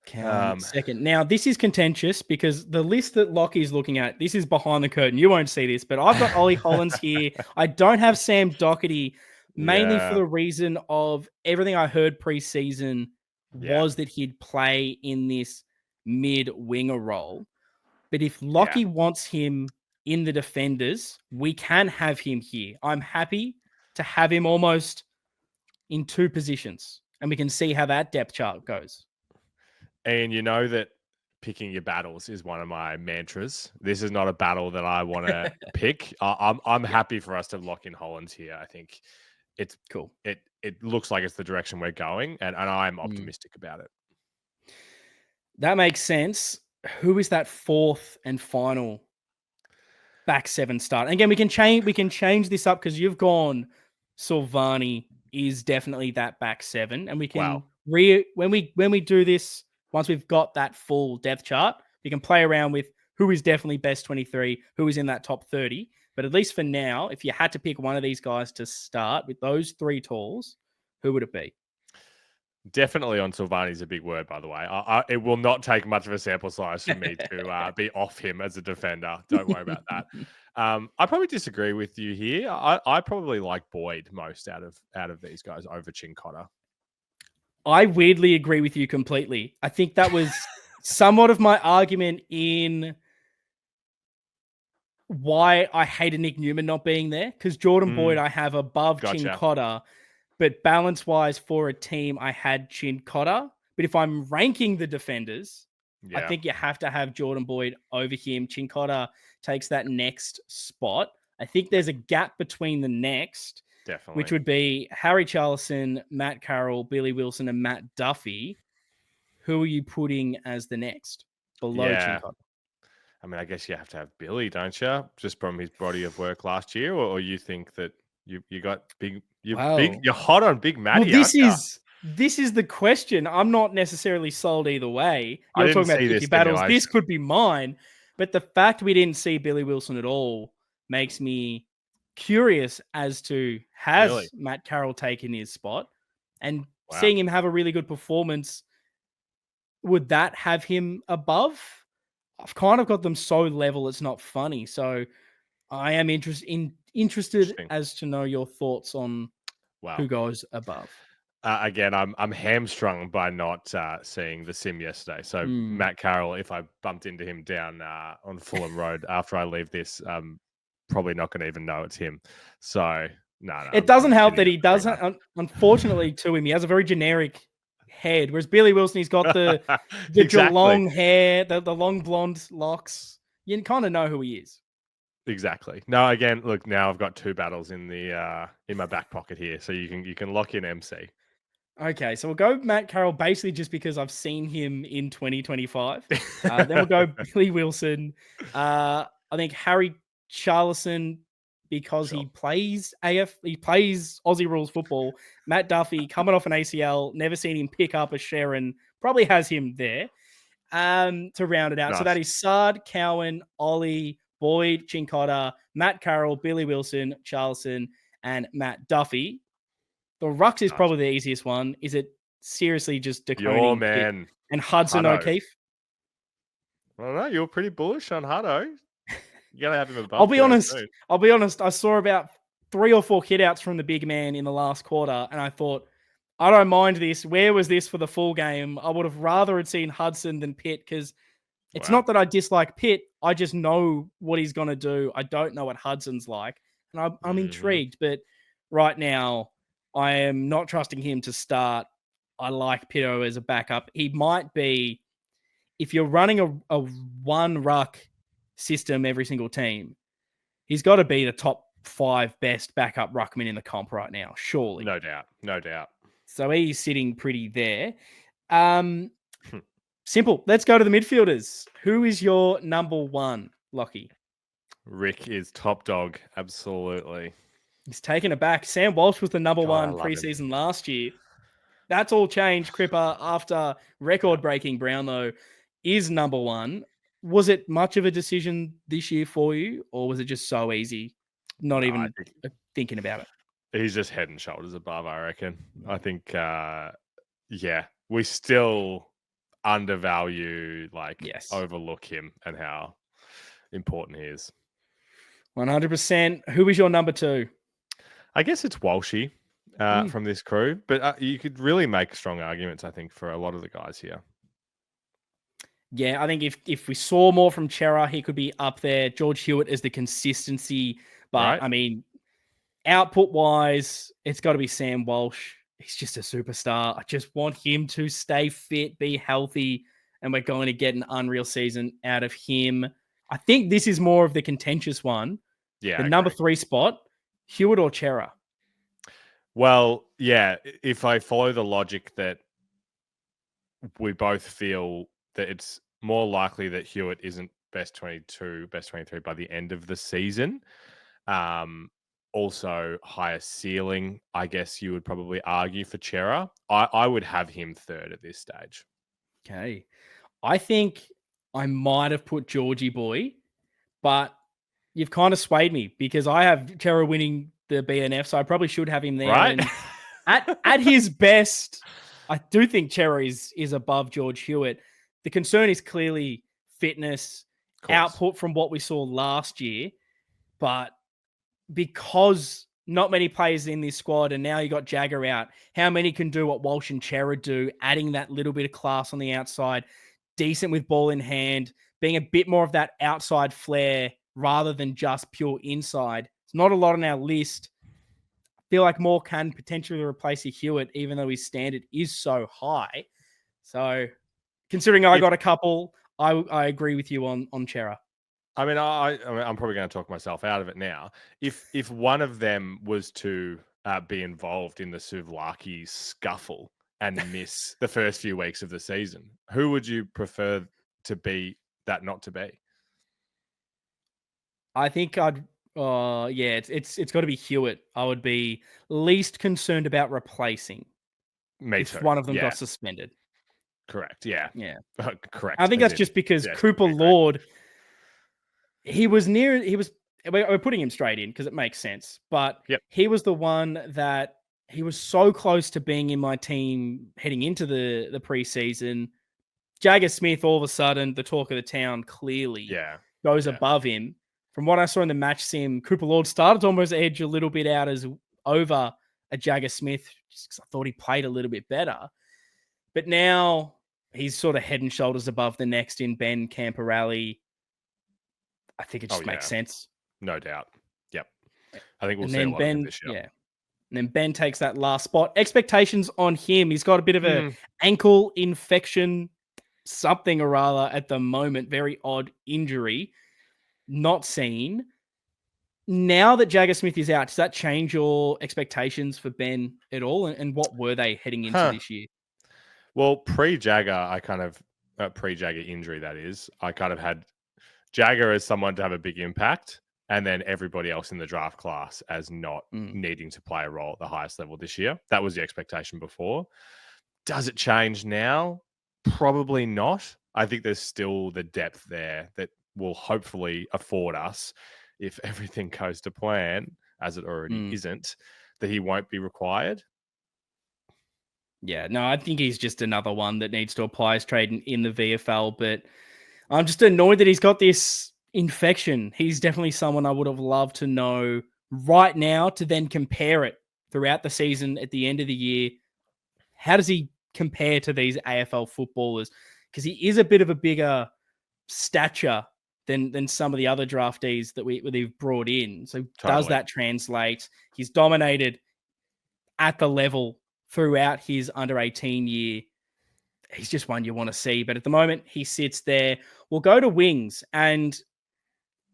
Cowan second. Now, this is contentious because the list that Lockie's looking at, this is behind the curtain. You won't see this, but I've got Ollie Hollands here. I don't have Sam Doherty, mainly for the reason of everything I heard preseason was that he'd play in this mid-winger role. But if Lockie wants him in the defenders, we can have him here. I'm happy to have him almost in 2 positions, and we can see how that depth chart goes. And you know that picking your battles is one of my mantras. This is not a battle that I want to pick. I'm happy for us to lock in Hollands here. I think it's cool. It looks like it's the direction we're going, and I'm optimistic about it. That makes sense. Who is that 4th and final back 7 start? And again, we can change this up because you've gone Silvani is definitely that back 7, and we can when we do this, once we've got that full depth chart, we can play around with who is definitely best 23, who is in that top 30. But at least for now, if you had to pick one of these guys to start with those 3 tools, who would it be? Definitely on Silvani is a big word, by the way. It will not take much of a sample size for me to be off him as a defender. Don't worry about that. I probably disagree with you here. I probably like Boyd most out of these guys over Chincotta. I weirdly agree with you completely. I think that was somewhat of my argument in why I hated Nick Newman not being there, because Jordan Boyd I have above Chincotta, but balance-wise for a team, I had Chincotta. But if I'm ranking the defenders, I think you have to have Jordan Boyd over him. Chincotta takes that next spot. I think there's a gap between the next, which would be Harry Charlison, Matt Carroll, Billy Wilson, and Matt Duffy. Who are you putting as the next below Chincotta? I mean, I guess you have to have Billy, don't you? Just from his body of work last year, or you think that you got big? You're hot on Big Matty. Well, this is the question. I'm not necessarily sold either way. You're talking about picky battles. This could be mine, but the fact we didn't see Billy Wilson at all makes me curious as to has Matt Carroll taken his spot, and seeing him have a really good performance, would that have him above? I've kind of got them so level it's not funny. So I am interested as to know your thoughts on who goes above. Again, I'm hamstrung by not seeing the sim yesterday. So Matt Carroll, if I bumped into him down on Fulham Road after I leave this, probably not going to even know it's him. So no. It doesn't help that he doesn't. Unfortunately, to him, he has a very generic head, whereas Billy Wilson, he's got the long hair, the long blonde locks. You kind of know who he is. Exactly. No, again, look, now I've got 2 battles in my back pocket here, so you can lock in MC. Okay, so we'll go Matt Carroll basically just because I've seen him in 2025. Then we'll go Billy Wilson. I think Harry Charlison, because he plays Aussie rules football. Matt Duffy coming off an ACL, never seen him pick up a Sharon, probably has him there to round it out. Nice. So that is Sard, Cowan, Ollie, Boyd, Chincotta, Matt Carroll, Billy Wilson, Charlison, and Matt Duffy. The rucks is probably the easiest one. Is it seriously just Your man and Hudson O'Keefe? I don't know. You're pretty bullish on Hutto. You gotta have him above. I'll be honest. I saw about 3 or 4 hitouts from the big man in the last quarter, and I thought, I don't mind this. Where was this for the full game? I would have rather had seen Hudson than Pitt, because it's not that I dislike Pitt. I just know what he's going to do. I don't know what Hudson's like, and I'm intrigued. But right now, I am not trusting him to start I like Pitto as a backup. He might be, if you're running a one ruck system every single team, he's got to be the top 5 best backup ruckman in the comp right now, surely. No doubt. No doubt. So he's sitting pretty there. Simple. Let's go to the midfielders. Who is your number 1, Lockie? Rick is top dog. Absolutely. He's taken it back. Sam Walsh was the number 1 preseason last year. That's all changed, Cripper, after record-breaking Brownlow is number 1. Was it much of a decision this year for you, or was it just so easy, not even thinking about it? He's just head and shoulders above, I reckon. I think, we still undervalue, overlook him and how important he is. 100%. Who is your number 2? I guess it's Walshy from this crew, but you could really make strong arguments, I think, for a lot of the guys here. Yeah, I think if we saw more from Chera, he could be up there. George Hewitt is the consistency, but right. I mean, output-wise, it's got to be Sam Walsh. He's just a superstar. I just want him to stay fit, be healthy, and we're going to get an unreal season out of him. I think this is more of the contentious one. Yeah, the number 3 spot, Hewitt or Chera? Well, yeah, if I follow the logic that we both feel that it's more likely that Hewitt isn't best 22, best 23 by the end of the season. Also, higher ceiling, I guess you would probably argue for Chera. I would have him 3rd at this stage. Okay. I think I might have put Georgie Boy, but you've kind of swayed me because I have Chera winning the BNF, so I probably should have him there. Right? And at his best, I do think Chera is above George Hewitt. The concern is clearly fitness, output from what we saw last year, but because not many players in this squad, and now you got Jagger out, how many can do what Walsh and Chera do, adding that little bit of class on the outside, decent with ball in hand, being a bit more of that outside flair rather than just pure inside. It's not a lot on our list. I feel like more can potentially replace a Hewitt, even though his standard is so high. So considering I got a couple, I agree with you on Chera. I mean, I'm probably going to talk myself out of it now. If one of them was to be involved in the Souvlaki scuffle and miss the first few weeks of the season, who would you prefer to be that not to be? I think I'd. It's got to be Hewitt. I would be least concerned about replacing. Me if too. one of them got suspended. Correct. Yeah. Yeah. Correct. I think that's just because Cooper Lord. We're putting him straight in because it makes sense, but he was the one that he was so close to being in my team heading into the preseason. Jagger Smith, all of a sudden, the talk of the town, clearly goes above him. From what I saw in the match sim, Cooper Lord started to almost edge a little bit out as over a Jagger Smith just because I thought he played a little bit better. But now he's sort of head and shoulders above the next in Ben Camporelli. I think it just makes sense. No doubt. Yep. I think we'll see a lot of him this year. Yeah. And then Ben takes that last spot. Expectations on him. He's got a bit of an ankle infection, something or other at the moment. Very odd injury. Not seen. Now that Jagger Smith is out, does that change your expectations for Ben at all? And what were they heading into this year? Well, pre-Jagger, pre-Jagger injury, that is, I kind of had Jagger as someone to have a big impact, and then everybody else in the draft class as not needing to play a role at the highest level this year. That was the expectation before. Does it change now? Probably not. I think there's still the depth there that will hopefully afford us, if everything goes to plan, as it already isn't, that he won't be required. Yeah, no, I think he's just another one that needs to apply his trade in the VFL, but I'm just annoyed that he's got this infection. He's definitely someone I would have loved to know right now to then compare it throughout the season at the end of the year. How does he compare to these AFL footballers? Because he is a bit of a bigger stature than some of the other draftees that we've brought in. So does that translate? He's dominated at the level throughout his under 18 year, he's just one you want to see. But at the moment, he sits there. We'll go to wings, and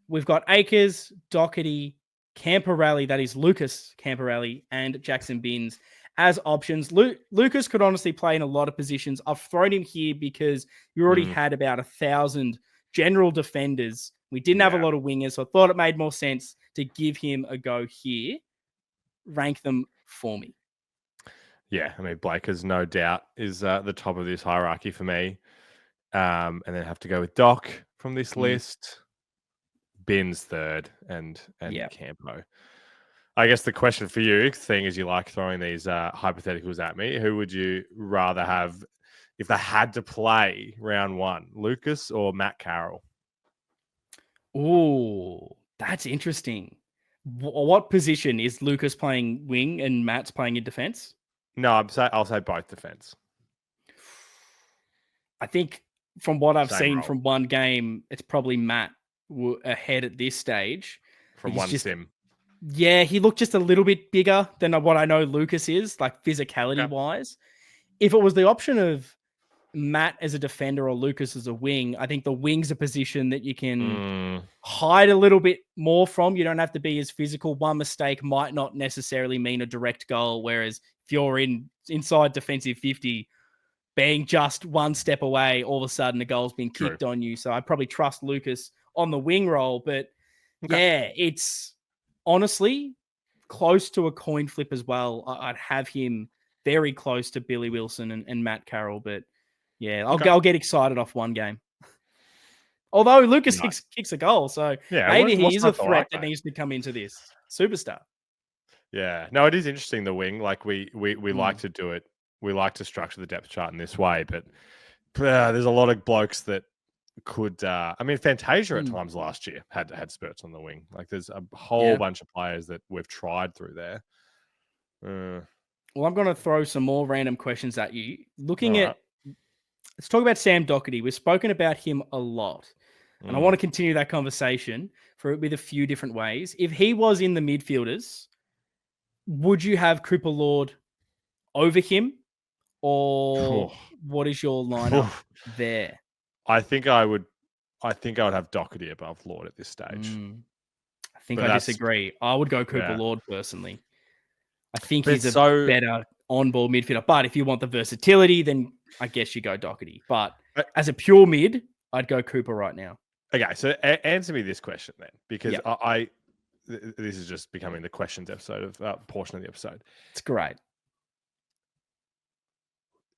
we've got Akers, Doherty, Camperelli, that is Lucas Camperelli, and Jackson Binns as options. Lucas could honestly play in a lot of positions. I've thrown him here because you already had about 1,000 general defenders. We didn't have a lot of wingers, so I thought it made more sense to give him a go here. Rank them for me. Yeah, I mean, Blakers, no doubt, is the top of this hierarchy for me. And then have to go with Doc from this list. Binns third, and Campo. I guess the question for you, seeing as you like throwing these hypotheticals at me, who would you rather have if they had to play round one, Lucas or Matt Carroll? Oh, that's interesting. What position is Lucas playing wing and Matt's playing in defense? No, I'll say both defense. I think from what I've seen from one game, it's probably Matt ahead at this stage. From one sim. Yeah, he looked just a little bit bigger than what I know Lucas is, like physicality-wise. If it was the option of Matt as a defender or Lucas as a wing, I think the wing's a position that you can hide a little bit more from. You don't have to be as physical. One mistake might not necessarily mean a direct goal, whereas if you're inside defensive 50, being just one step away, all of a sudden a goal's been kicked on you. So I'd probably trust Lucas on the wing role. But yeah, it's honestly close to a coin flip as well. I'd have him very close to Billy Wilson and Matt Carroll. But yeah, I'll get excited off one game. Although Lucas kicks a goal. So maybe he is a threat that needs to come into this. Superstar. Yeah. No, it is interesting, the wing. Like we like to do it. We like to structure the depth chart in this way, but there's a lot of blokes that could. I mean, Fantasia at times last year had spurts on the wing. Like there's a whole bunch of players that we've tried through there. Well, I'm going to throw some more random questions at you. Let's talk about Sam Doherty. We've spoken about him a lot, and I want to continue that conversation with a few different ways. If he was in the midfielders, would you have Cooper Lord over him? Or what is your lineup there? I think I would have Doherty above Lord at this stage. I think I disagree. I would go Cooper Lord personally. I think he's a better on-ball midfielder. But if you want the versatility, then I guess you go Doherty. But as a pure mid, I'd go Cooper right now. Okay, so answer me this question then, because this is just becoming the questions episode of portion of the episode. It's great.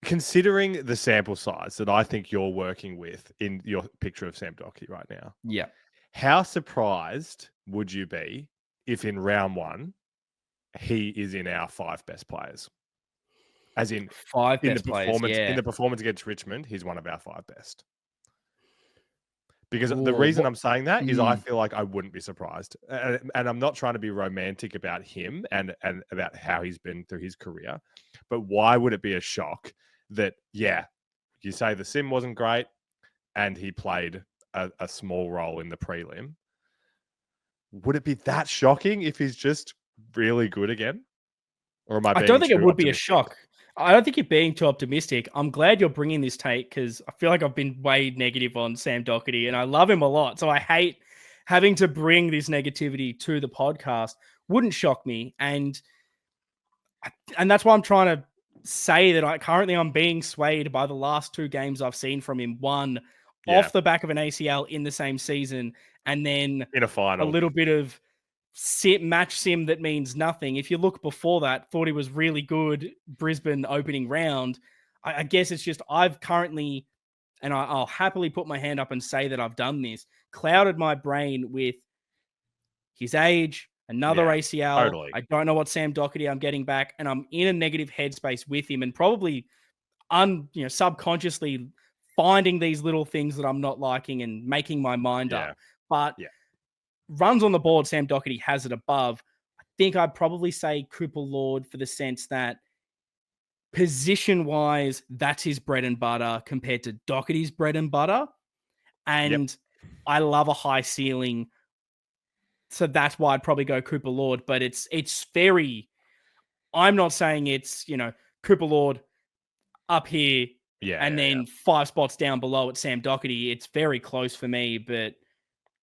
Considering the sample size that I think you're working with in your picture of Sam Doherty right now, how surprised would you be if in round one he is in our 5 best players? As in 5 best players, in the performance against Richmond, he's one of our 5 best. Because the reason I'm saying that is I feel like I wouldn't be surprised. And I'm not trying to be romantic about him and about how he's been through his career. But why would it be a shock that, you say the sim wasn't great and he played a small role in the prelim? Would it be that shocking if he's just really good again? Or am I don't think it would be a shock. I don't think you're being too optimistic. I'm glad you're bringing this take because I feel like I've been way negative on Sam Doherty and I love him a lot. So I hate having to bring this negativity to the podcast. Wouldn't shock me. And that's why I'm trying to say that I'm being swayed by the last 2 games I've seen from him. One off the back of an ACL in the same season, and then in a final, a little bit of match sim that means nothing. If you look before that, thought he was really good Brisbane opening round. I guess it's just I've currently, and I'll happily put my hand up and say that I've done this, clouded my brain with his age, another ACL. Totally. I don't know what Sam Doherty I'm getting back, and I'm in a negative headspace with him and probably subconsciously finding these little things that I'm not liking and making my mind up. But runs on the board, Sam Doherty has it above. I think I'd probably say Cooper Lord for the sense that position-wise, that's his bread and butter compared to Doherty's bread and butter. And I love a high ceiling. So that's why I'd probably go Cooper Lord. But it's very... I'm not saying it's, Cooper Lord up here, and then 5 spots down below at Sam Doherty. It's very close for me, but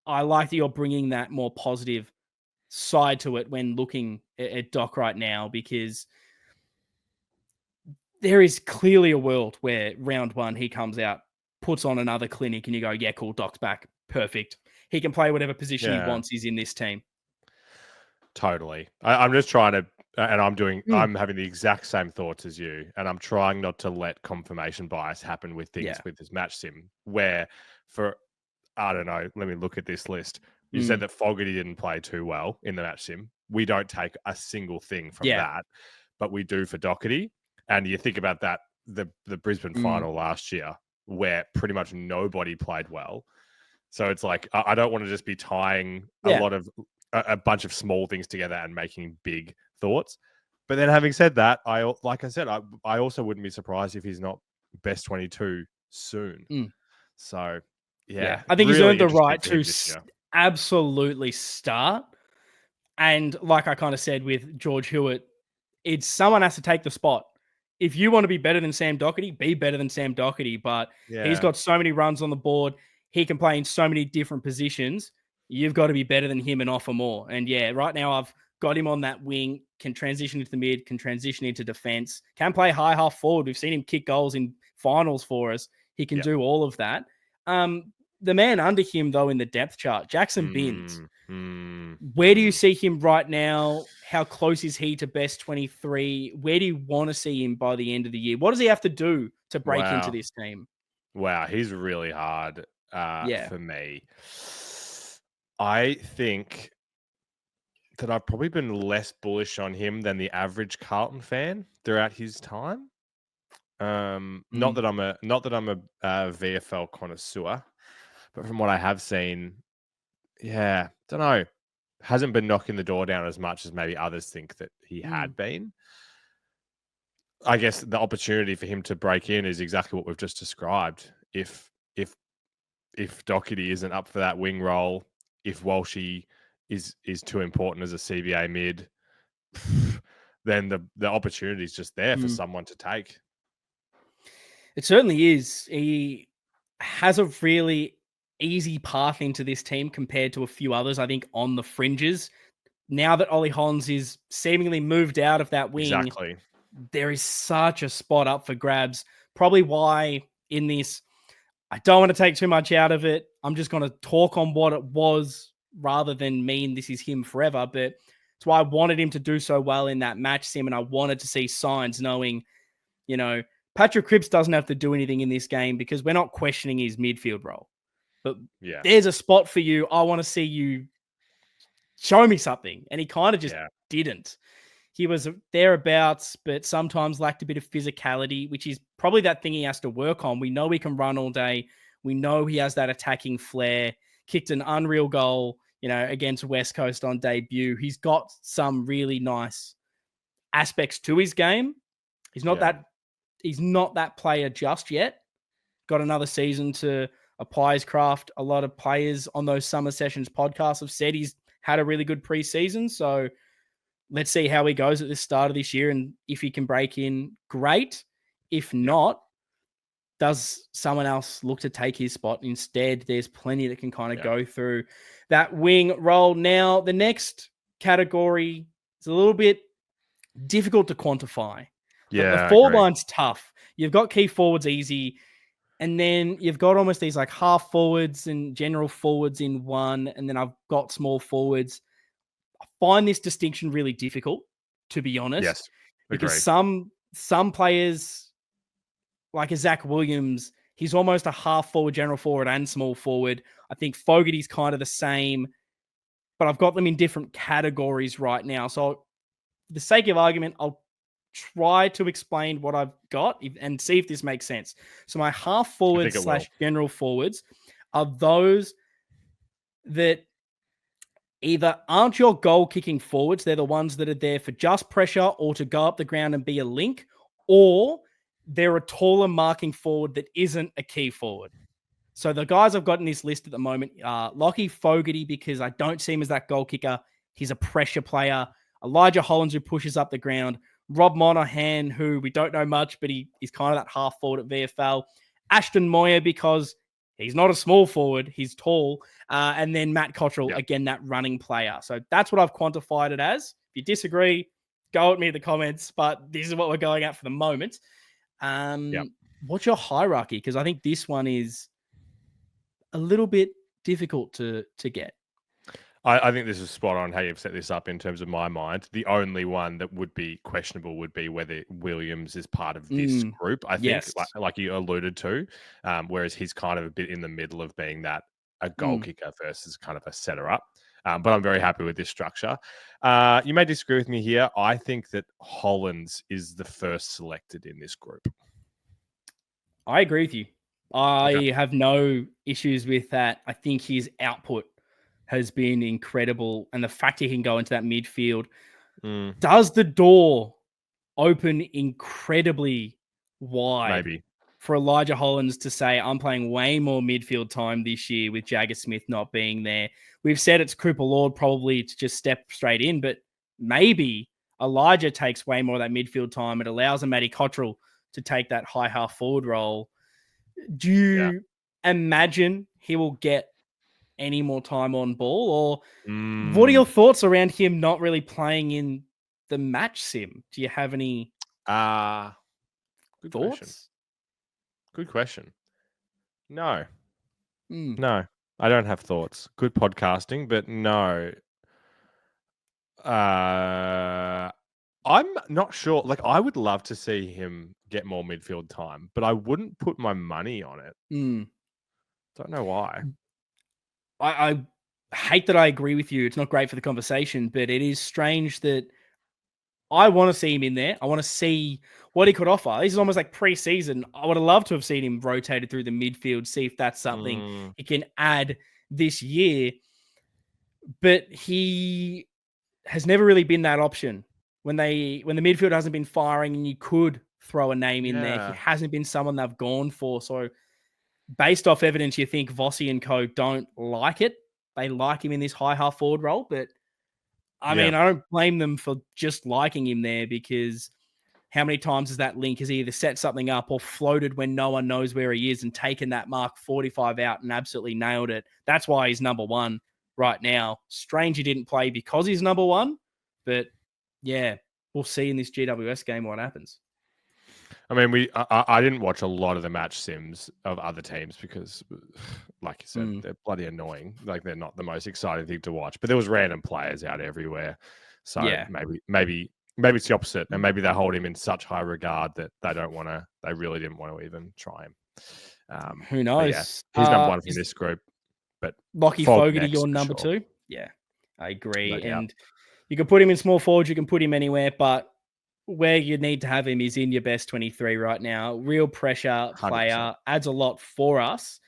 I like that you're bringing that more positive side to it when looking at Doc right now, because there is clearly a world where round 1 he comes out, puts on another clinic, and you go, yeah, cool, Doc's back. Perfect. He can play whatever position he wants. He's in this team. Totally. I'm just trying to, and I'm having the exact same thoughts as you, and I'm trying not to let confirmation bias happen with things with this match sim, where I don't know, let me look at this list. You said that Fogarty didn't play too well in the match sim. We don't take a single thing from that, but we do for Doherty. And you think about that, the Brisbane final last year, where pretty much nobody played well. So it's like, I don't want to just be tying a bunch of small things together and making big thoughts. But then having said that, I also wouldn't be surprised if he's not best 22 soon. So, I think he's earned the right to absolutely start. And like I kind of said with George Hewitt, it's someone has to take the spot. If you want to be better than Sam Doherty, be better than Sam Doherty. But he's got so many runs on the board. He can play in so many different positions. You've got to be better than him and offer more. And right now I've got him on that wing, can transition into the mid, can transition into defense, can play high half forward. We've seen him kick goals in finals for us. He can do all of that. The man under him, though, in the depth chart, Jackson Binns. Where do you see him right now? How close is he to best 23? Where do you want to see him by the end of the year? What does he have to do to break into this team? Wow, he's really hard for me. I think that I've probably been less bullish on him than the average Carlton fan throughout his time. Not that I'm a VFL connoisseur, but from what I have seen, don't know, hasn't been knocking the door down as much as maybe others think that he had been. I guess the opportunity for him to break in is exactly what we've just described. If Doherty isn't up for that wing role, if Walshy is too important as a CBA mid, then the opportunity is just there for someone to take. It certainly is. He has a really easy path into this team compared to a few others, I think, on the fringes. Now that Ollie Hollands is seemingly moved out of that wing, there is such a spot up for grabs. Probably why in this, I don't want to take too much out of it. I'm just going to talk on what it was rather than mean this is him forever. But it's why I wanted him to do so well in that match sim, and I wanted to see signs knowing, Patrick Cripps doesn't have to do anything in this game because we're not questioning his midfield role. But there's a spot for you. I want to see you show me something. And he kind of just didn't. He was thereabouts, but sometimes lacked a bit of physicality, which is probably that thing he has to work on. We know he can run all day. We know he has that attacking flair. Kicked an unreal goal, against West Coast on debut. He's got some really nice aspects to his game. He's not that player just yet. Got another season to apply his craft. A lot of players on those Summer Sessions podcasts have said he's had a really good preseason. So let's see how he goes at the start of this year. And if he can break in, great. If not, does someone else look to take his spot instead? There's plenty that can kind of go through that wing role. Now, the next category is a little bit difficult to quantify. The forward line's tough. You've got key forwards easy. And then you've got almost these like half forwards and general forwards in one. And then I've got small forwards. I find this distinction really difficult, to be honest. Yes, because some players, like a Zach Williams, he's almost a half forward, general forward, and small forward. I think Fogarty's kind of the same, but I've got them in different categories right now. So for the sake of argument, I'll try to explain what I've got and see if this makes sense. So my half forwards / general forwards are those that either aren't your goal kicking forwards. They're the ones that are there for just pressure or to go up the ground and be a link, or they're a taller marking forward that isn't a key forward. So the guys I've got in this list at the moment are Lockie Fogarty, because I don't see him as that goal kicker. He's a pressure player. Elijah Hollands, who pushes up the ground. Rob Monahan, who we don't know much, but he's kind of that half forward at VFL. Ashton Moyer, because he's not a small forward, he's tall. And then Matt Cottrell, again, that running player. So that's what I've quantified it as. If you disagree, go at me in the comments, but this is what we're going at for the moment. What's your hierarchy? Because I think this one is a little bit difficult to get. I think this is spot on how you've set this up in terms of my mind. The only one that would be questionable would be whether Williams is part of this group. I think, like you alluded to, whereas he's kind of a bit in the middle of being a goal kicker versus kind of a setter up. But I'm very happy with this structure. You may disagree with me here. I think that Hollands is the first selected in this group. I agree with you. I have no issues with that. I think his output has been incredible. And the fact he can go into that midfield does the door open incredibly wide for Elijah Hollands to say, I'm playing way more midfield time this year with Jagger Smith not being there. We've said it's Cooper Lord probably to just step straight in, but maybe Elijah takes way more of that midfield time. It allows a Matty Cottrell to take that high half forward role. Do you imagine he will get any more time on ball, or what are your thoughts around him not really playing in the match sim? Do you have any thoughts? Good question. No. No, I don't have thoughts. Good podcasting, but no. I'm not sure. Like, I would love to see him get more midfield time, but I wouldn't put my money on it. Don't know why. I hate that I agree with you. It's not great for the conversation, but it is strange that I want to see him in there. I want to see what he could offer. This is almost like pre-season. I would have loved to have seen him rotated through the midfield, see if that's something he can add this year. But he has never really been that option. When the midfield hasn't been firing and you could throw a name in there, he hasn't been someone they've gone for. So based off evidence, you think Vossi and co don't like it. They like him in this high half forward role, but I mean, I don't blame them for just liking him there, because how many times has that link has either set something up or floated when no one knows where he is and taken that mark 45 out and absolutely nailed it. That's why he's number one right now. Strange he didn't play because he's number one, but yeah, we'll see in this GWS game what happens. I mean, I didn't watch a lot of the match sims of other teams because, like you said, they're bloody annoying. Like, they're not the most exciting thing to watch. But there was random players out everywhere, so maybe it's the opposite, and maybe they hold him in such high regard that they really didn't want to even try him. Who knows? Yeah, he's number one from this group. But Lockie Fogarty, your number two. Yeah, I agree. And you can put him in small forward, you can put him anywhere, but where you need to have him is in your best 23 right now. Real pressure player, 100%. Adds a lot for us.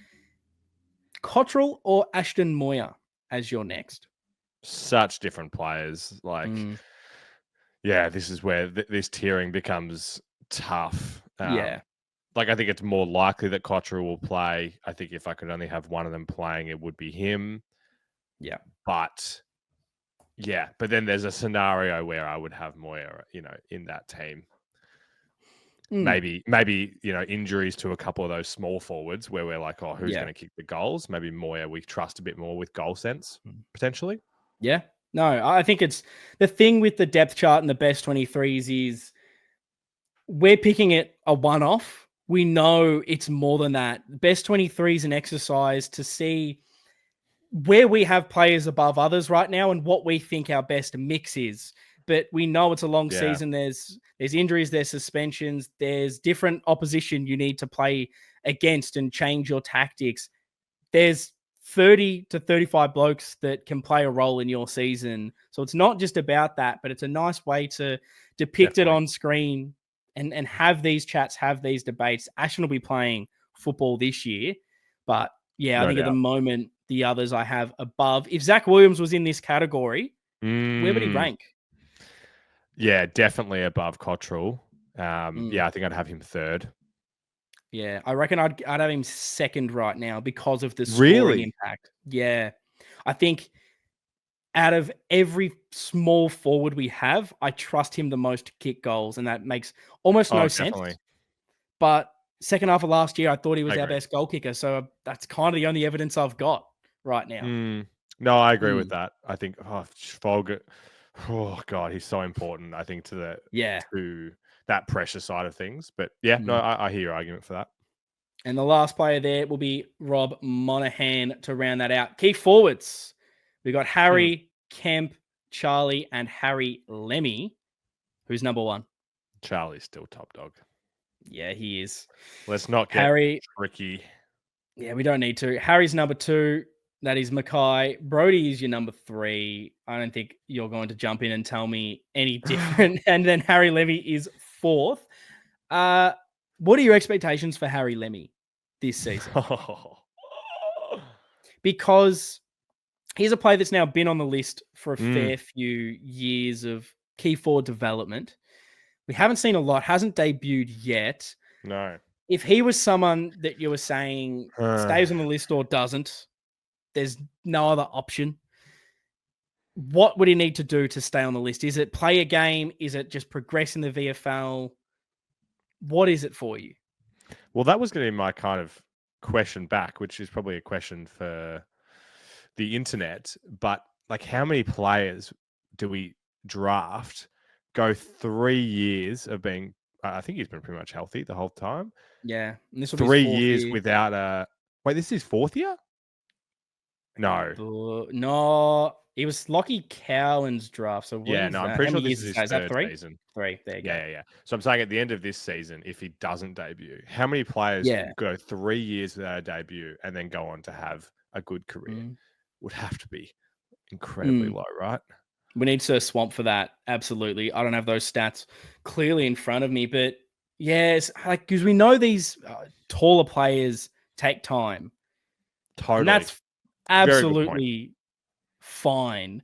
Cottrell or Ashton Moyer as your next? Such different players. Like, this is where this tiering becomes tough. Like, I think it's more likely that Cottrell will play. I think if I could only have one of them playing, it would be him. Yeah. But then there's a scenario where I would have Moyer, in that team. Maybe, injuries to a couple of those small forwards where we're like, oh, who's going to kick the goals? Maybe Moyer we trust a bit more with goal sense, potentially. Yeah. No, I think it's the thing with the depth chart and the best 23s is we're picking it a one-off. We know it's more than that. Best 23 is an exercise to see where we have players above others right now and what we think our best mix is. But we know it's a long season. There's injuries, there's suspensions, there's different opposition you need to play against and change your tactics. There's 30 to 35 blokes that can play a role in your season. So it's not just about that, but it's a nice way to depict it on screen and have these chats, have these debates. Ashton will be playing football this year. But I think at the moment, the others I have above. If Zach Williams was in this category, where would he rank? Yeah, definitely above Cottrell. I think I'd have him third. Yeah, I reckon I'd have him second right now because of the scoring impact. Yeah, I think out of every small forward we have, I trust him the most to kick goals, and that makes almost no sense. But second half of last year, I thought he was our best goal kicker, so that's kind of the only evidence I've got right now. No, I agree with that. I think Folger, oh God, he's so important, I think, to that pressure side of things. But yeah, no, I hear your argument for that. And the last player there will be Rob Monaghan to round that out. Key forwards. We got Harry, Kemp, Charlie, and Harry Lemmy. Who's number one? Charlie's still top dog. Yeah, he is. Let's not get tricky. Yeah, we don't need to. Harry's number 2. That is Mackay. Brody is your number 3. I don't think you're going to jump in and tell me any different. And then Harry Lemmy is 4th. What are your expectations for Harry Lemmy this season? Because he's a player that's now been on the list for a fair few years of key forward development. We haven't seen a lot, hasn't debuted yet. No. If he was someone that you were saying stays on the list or doesn't, there's no other option. What would he need to do to stay on the list? Is it play a game? Is it just progress in the VFL? What is it for you? Well, that was going to be my kind of question back, which is probably a question for the internet. But like, how many players do we draft go 3 years of being, I think he's been pretty much healthy the whole time. Yeah. And this will 3 years without a, wait, this is 4th year? No. No. It was Lockie Cowan's draft. So I'm pretty sure this is his third 3? season. 3. There you go. Yeah. So I'm saying at the end of this season, if he doesn't debut, how many players go 3 years without a debut and then go on to have a good career? Would have to be incredibly low, right? We need Sir Swamp for that. Absolutely. I don't have those stats clearly in front of me, but yes, because we know these taller players take time. Totally. And that's absolutely fine.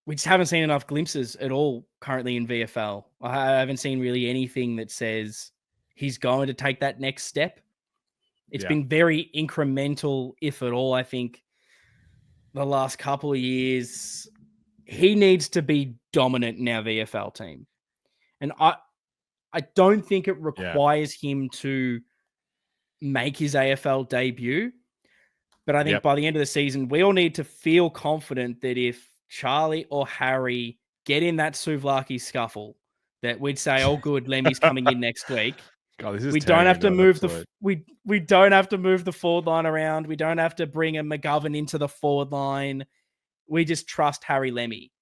We just haven't seen enough glimpses at all currently in VFL. I haven't seen really anything that says he's going to take that next step. It's been very incremental, if at all, I think, the last couple of years. He needs to be dominant in our VFL team. And I don't think it requires him to make his AFL debut. But I think by the end of the season, we all need to feel confident that if Charlie or Harry get in that Souvlaki scuffle, that we'd say, "Oh, good, Lemmy's coming in next week." God, this is we don't have to move we don't have to move the forward line around. We don't have to bring a McGovern into the forward line. We just trust Harry Lemmy.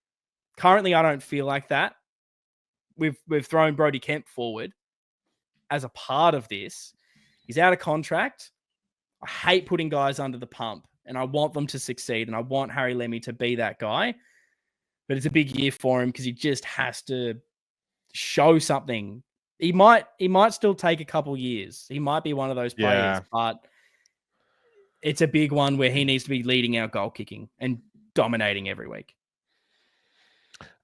Currently, I don't feel like that. We've thrown Brody Kemp forward as a part of this. He's out of contract. I hate putting guys under the pump, and I want them to succeed, and I want Harry Lemmy to be that guy. But it's a big year for him because he just has to show something. He might still take a couple years. He might be one of those players, but it's a big one where he needs to be leading our goal kicking and dominating every week.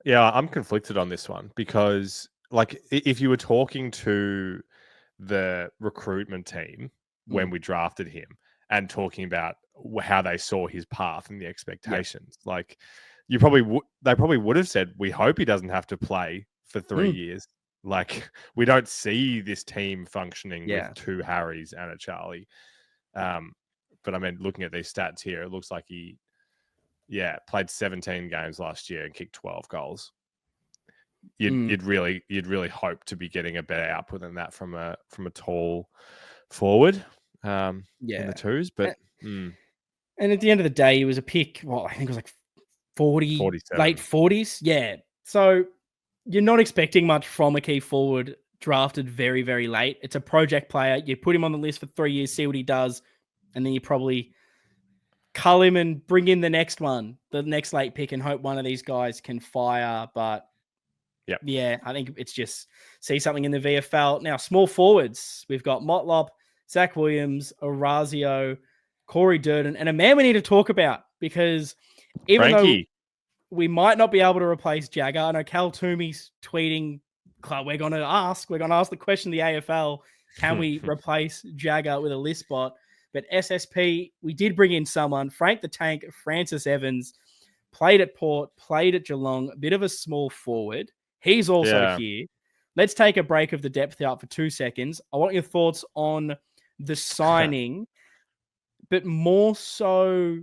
Yeah, I'm conflicted on this one because, like, if you were talking to the recruitment team when we drafted him and talking about how they saw his path and the expectations, like, they probably would have said, we hope he doesn't have to play for 3 years. Like, we don't see this team functioning with 2 Harrys and a Charlie. But I mean, looking at these stats here, it looks like he played 17 games last year and kicked 12 goals. You'd really hope to be getting a better output than that from a tall forward in the twos. But and at the end of the day, he was a pick. Well, I think it was like 47. Late 40s. Yeah. So you're not expecting much from a key forward drafted very, very late. It's a project player. You put him on the list for 3 years, see what he does, and then you probably cull him and bring in the next one, the next late pick, and hope one of these guys can fire. But I think it's just see something in the VFL. Now, small forwards, we've got Motlop, Zach Williams, Orazio, Corey Durden, and a man we need to talk about because even though we might not be able to replace Jagger, I know Cal Toomey's tweeting, we're going to ask the question of the AFL, can we replace Jagger with a list spot? But SSP, we did bring in someone, Frank the Tank, Francis Evans, played at Port, played at Geelong, a bit of a small forward. He's also here. Let's take a break of the depth chart for 2 seconds. I want your thoughts on the signing, but more so,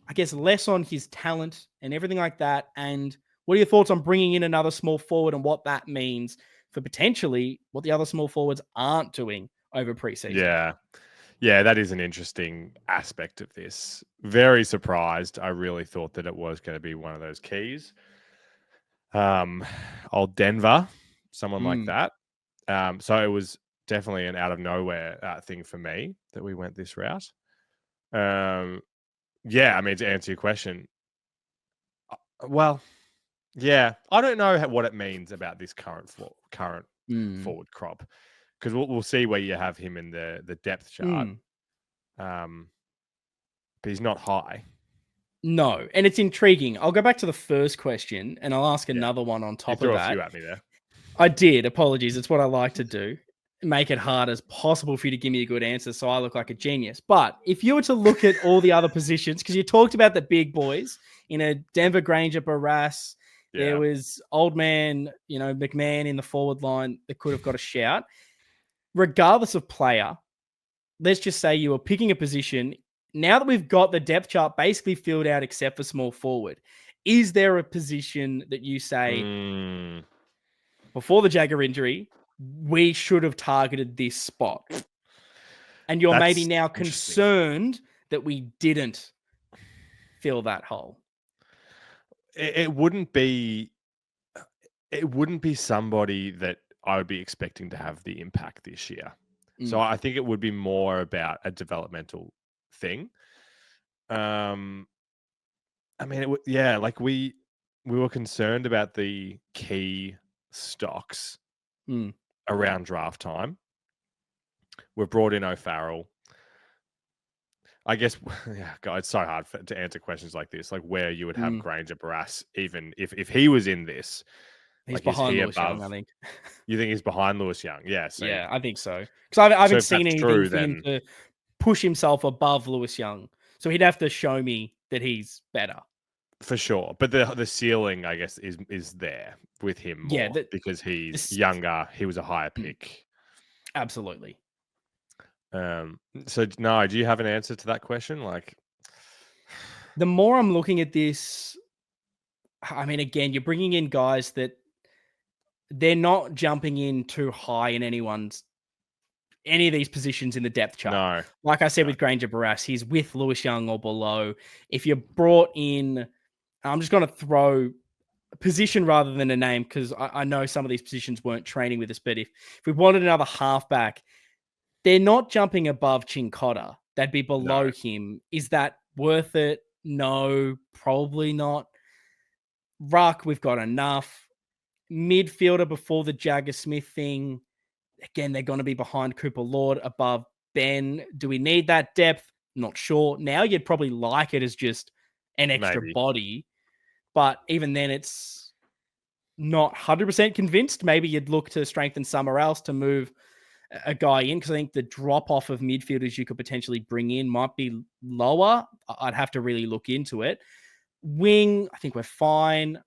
I guess, less on his talent and everything like that. And what are your thoughts on bringing in another small forward and what that means for potentially what the other small forwards aren't doing over preseason? Yeah, that is an interesting aspect of this. Very surprised. I really thought that it was going to be one of those keys. Old Denver, someone like that. So it was definitely an out of nowhere thing for me that we went this route. Yeah, I mean, to answer your question, well, yeah, I don't know what it means about this current forward crop, because we'll see where you have him in the depth chart. But he's not high. No, and it's intriguing. I'll go back to the first question and I'll ask another one on top of that. You threw a few at me there. I did. Apologies. It's what I like to do. Make it hard as possible for you to give me a good answer so I look like a genius. But if you were to look at all the other positions, because you talked about the big boys, Denver, Granger, Barras, there was old man, McMahon in the forward line that could have got a shout. Regardless of player, let's just say you were picking a position. Now that we've got the depth chart basically filled out except for small forward, is there a position that you say before the Jagger injury, we should have targeted this spot? And you're maybe now concerned that we didn't fill that hole. It wouldn't be somebody that I would be expecting to have the impact this year. So I think it would be more about a developmental thing. I mean, we were concerned about the key stocks around draft time. We've brought in O'Farrell. I guess, God, it's so hard to answer questions like this, like where you would have Granger, Barras, even if he was in this. He's behind Lewis Young, I think. You think he's behind Lewis Young? Yeah. So, yeah, I think so. Because I haven't seen anything for him to push himself above Lewis Young. So he'd have to show me that he's better. For sure. But the ceiling, I guess, is there with him more because he's younger. He was a higher pick. Absolutely. So, no, do you have an answer to that question? Like, the more I'm looking at this, I mean, again, you're bringing in guys that they're not jumping in too high in any of these positions in the depth chart. No. Like I said with Granger Barras, he's with Lewis Young or below. If you brought in, I'm just going to throw a position rather than a name because I know some of these positions weren't training with us, but if we wanted another halfback, they're not jumping above Chincotta. They'd be below him. Is that worth it? No, probably not. Ruck, we've got enough. Midfielder before the Jagger Smith thing. Again, they're going to be behind Cooper Lord, above Ben. Do we need that depth? Not sure. Now you'd probably like it as just an extra body. But even then, it's not 100% convinced. Maybe you'd look to strengthen somewhere else to move a guy in, because I think the drop-off of midfielders you could potentially bring in might be lower. I'd have to really look into it. Wing, I think we're fine.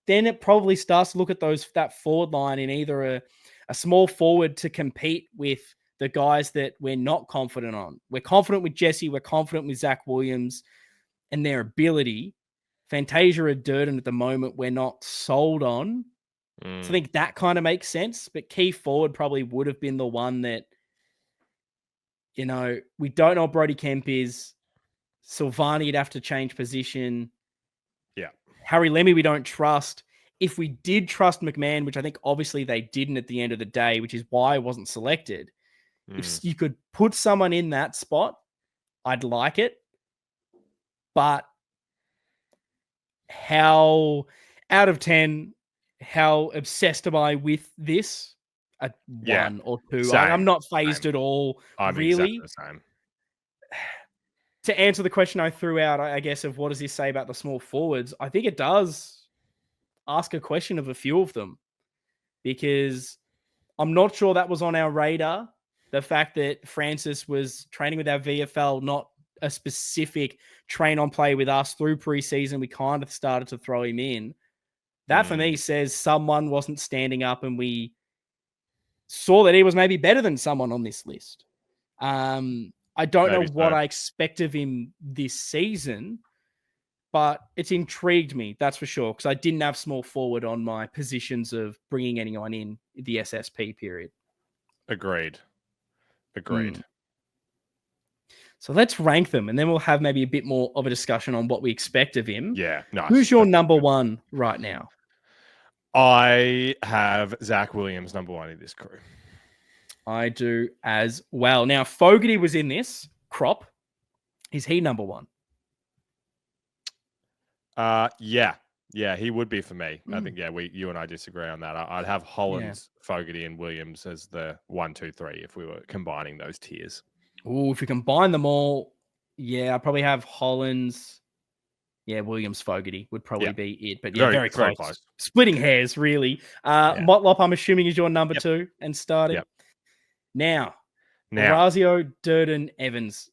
Then it probably starts to look at that forward line in either a small forward to compete with the guys that we're not confident on. We're confident with Jesse. We're confident with Zach Williams and their ability. Fantasia or Durden at the moment, we're not sold on. So I think that kind of makes sense. But key forward probably would have been the one that, we don't know what Brody Kemp is. Silvani, you'd have to change position. Yeah. Harry Lemmy, we don't trust. If we did trust McMahon, which I think obviously they didn't at the end of the day, which is why I wasn't selected. If you could put someone in that spot, I'd like it. But how out of 10, how obsessed am I with this? A 1 or 2. I'm not phased at all. I'm really. Exactly the same. To answer the question I threw out, I guess, of what does this say about the small forwards, I think it does ask a question of a few of them, because I'm not sure that was on our radar The fact that Francis was training with our VFL, not a specific train on play with us through preseason, we kind of started to throw him in. That for me says someone wasn't standing up, and we saw that he was maybe better than someone on this list. I don't know what I expect of him this season, but it's intrigued me, that's for sure, because I didn't have small forward on my positions of bringing anyone in the SSP period. Agreed. So let's rank them, and then we'll have maybe a bit more of a discussion on what we expect of him. Yeah, nice. Who's your number one right now? I have Zach Williams number one in this crew. I do as well. Now, Fogarty was in this crop. Is he number one? Yeah, he would be for me. I think, you and I disagree on that. I'd have Hollands, Fogarty, and Williams as the 1, 2, 3 if we were combining those tiers. Oh, if we combine them all, I'd probably have Hollands. Yeah, Williams, Fogarty would probably be it. But very close. Splitting hairs, really. Motlop, I'm assuming, is your number 2 and starting. Yep. Now, Orazio, Durden, Evans.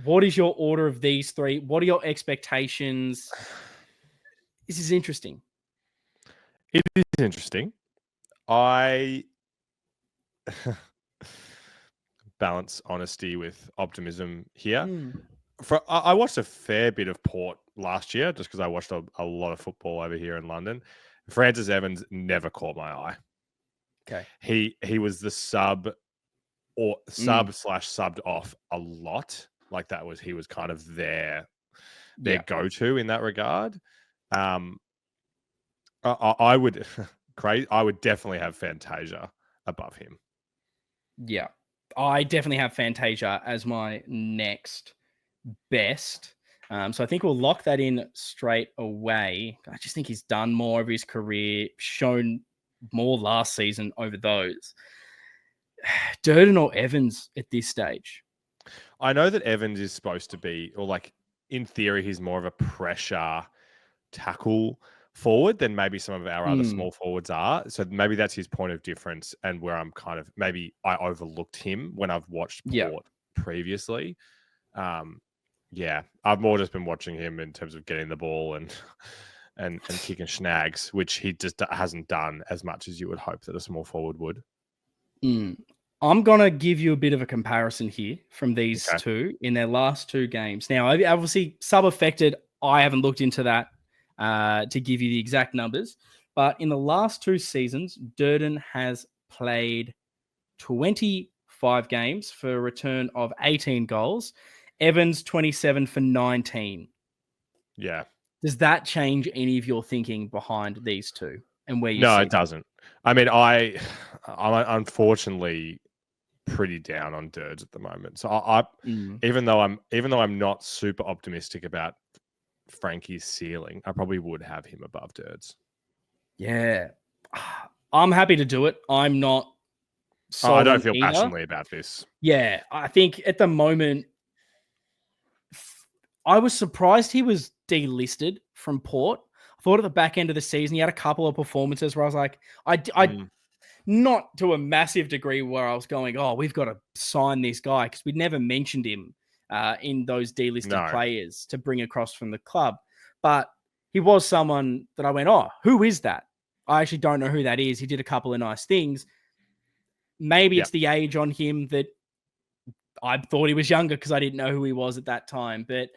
What is your order of these three? What are your expectations? This is interesting. It is interesting. I balance honesty with optimism here. I watched a fair bit of Port last year just because I watched a lot of football over here in London. Francis Evans never caught my eye. Okay. He was the sub or subbed off a lot. Like he was kind of their go-to in that regard. I would definitely have Fantasia above him. Yeah. I definitely have Fantasia as my next best. So I think we'll lock that in straight away. I just think he's done more of his career, shown more last season over those. Durden or Evans at this stage? I know that Evans is supposed to be, or like in theory, he's more of a pressure tackle forward than maybe some of our other small forwards are. So maybe that's his point of difference, and where I'm kind of, maybe I overlooked him when I've watched Port previously. I've more just been watching him in terms of getting the ball and kicking snags, which he just hasn't done as much as you would hope that a small forward would. I'm going to give you a bit of a comparison here from these two in their last 2 games. Now, obviously, sub-affected, I haven't looked into that to give you the exact numbers. But in the last 2 seasons, Durden has played 25 games for a return of 18 goals. Evans, 27 for 19. Yeah. Does that change any of your thinking behind these two and where you No, see it doesn't. I mean, I'm unfortunately pretty down on Dirds at the moment. So even though I'm not super optimistic about Frankie's ceiling, I probably would have him above Dirds. Yeah. I'm happy to do it. I'm not I don't feel passionately about this. Yeah, I think at the moment, I was surprised he was delisted from Port. I thought at the back end of the season, he had a couple of performances where I was like, I not to a massive degree where I was going, oh, we've got to sign this guy, because we'd never mentioned him in those delisted players to bring across from the club. But he was someone that I went, oh, who is that? I actually don't know who that is. He did a couple of nice things. Maybe it's the age on him that I thought he was younger because I didn't know who he was at that time. But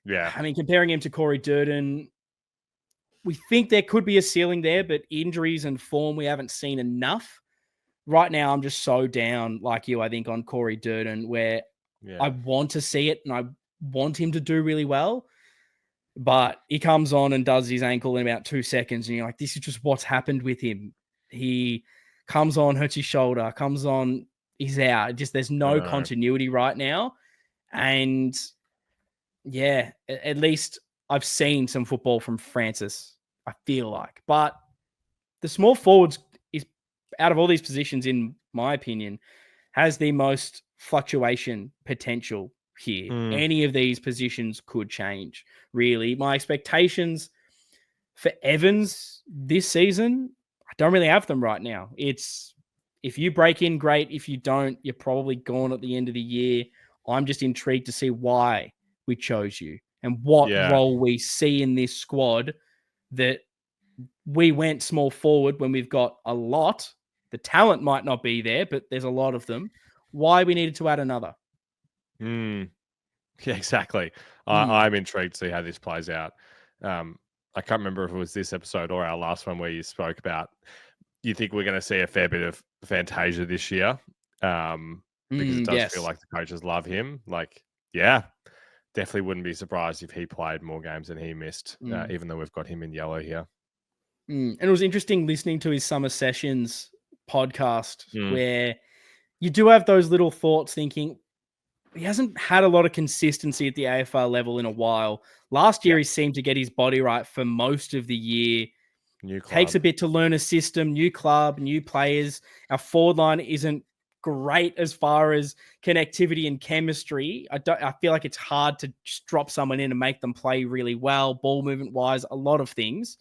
yeah, I mean, comparing him to Corey Durden, we think there could be a ceiling there, but injuries and form, we haven't seen enough. Right now, I'm just so down, like you, I think, on Corey Durden, where I want to see it and I want him to do really well. But he comes on and does his ankle in about 2 seconds, and you're like, this is just what's happened with him. He comes on, hurts his shoulder, comes on, he's out. Just there's no continuity right now. And yeah, at least I've seen some football from Francis, I feel like. But the small forwards is, out of all these positions, in my opinion, has the most fluctuation potential here. Any of these positions could change, really. My expectations for Evans this season, I don't really have them right now. It's If you break in, great. If you don't, you're probably gone at the end of the year. I'm just intrigued to see why we chose you and what role we see in this squad that we went small forward when we've got a lot. The talent might not be there, but there's a lot of them. Why we needed to add another. Yeah, exactly. I'm intrigued to see how this plays out. I can't remember if it was this episode or our last one where you spoke about you think we're going to see a fair bit of Fantasia this year because it does feel like the coaches love him. Like, yeah, definitely wouldn't be surprised if he played more games than he missed, even though we've got him in yellow here. And it was interesting listening to his Summer Sessions podcast where you do have those little thoughts thinking, he hasn't had a lot of consistency at the AFL level in a while. Last year, he seemed to get his body right for most of the year. New club. Takes a bit to learn a system, new club, new players. Our forward line isn't great as far as connectivity and chemistry. I feel like it's hard to just drop someone in and make them play really well, ball movement wise, a lot of things.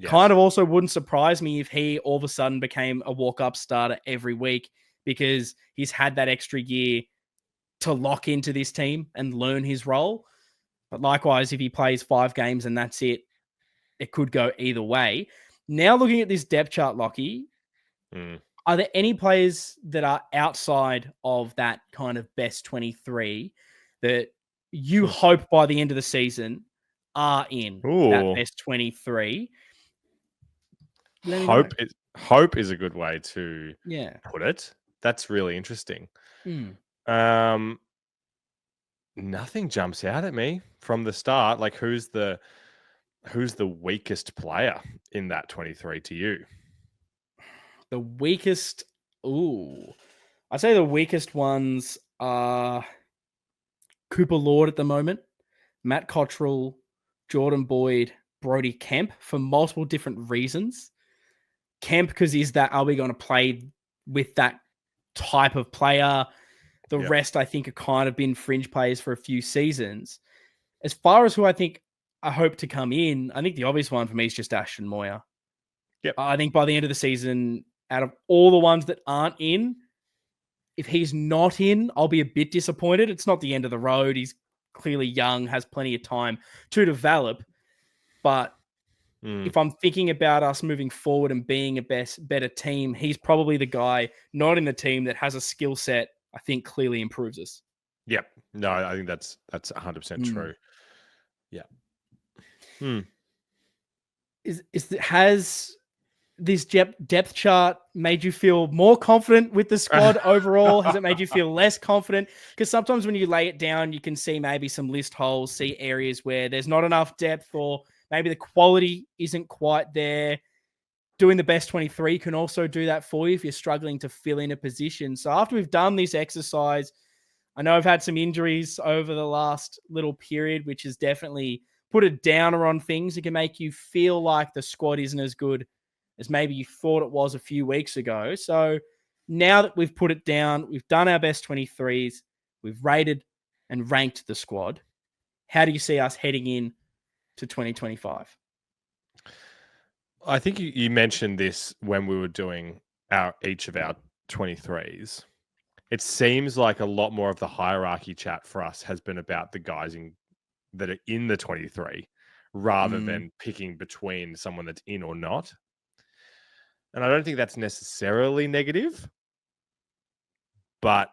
Yes. Kind of also wouldn't surprise me if he all of a sudden became a walk-up starter every week because he's had that extra year to lock into this team and learn his role. But likewise, if he plays 5 games and that's it, it could go either way. Now looking at this depth chart, Lockie, are there any players that are outside of that kind of best 23 that you hope by the end of the season are in that best 23? Hope is a good way to put it. That's really interesting. Nothing jumps out at me from the start. Like who's the weakest player in that 23 to you? The weakest, I'd say the weakest ones are Cooper Lord at the moment, Matt Cottrell, Jordan Boyd, Brody Kemp for multiple different reasons. Kemp, because are we going to play with that type of player? The rest, I think, are kind of been fringe players for a few seasons. As far as who I think I hope to come in, I think the obvious one for me is just Ashton Moyer. I think by the end of the season, out of all the ones that aren't in, if he's not in, I'll be a bit disappointed. It's not the end of the road. He's clearly young, has plenty of time to develop. But if I'm thinking about us moving forward and being a better team, he's probably the guy not in the team that has a skill set I think clearly improves us. Yep. No, I think that's 100% true. Yeah. Has this depth chart made you feel more confident with the squad overall? Has it made you feel less confident? Because sometimes when you lay it down, you can see maybe some list holes, see areas where there's not enough depth or maybe the quality isn't quite there. Doing the best 23 can also do that for you if you're struggling to fill in a position. So after we've done this exercise, I know I've had some injuries over the last little period, which has definitely put a downer on things. It can make you feel like the squad isn't as good as maybe you thought it was a few weeks ago. So now that we've put it down, we've done our best 23s, we've rated and ranked the squad. How do you see us heading in to 2025? I think you mentioned this when we were doing each of our 23s. It seems like a lot more of the hierarchy chat for us has been about the guys that are in the 23 rather than picking between someone that's in or not. And I don't think that's necessarily negative, but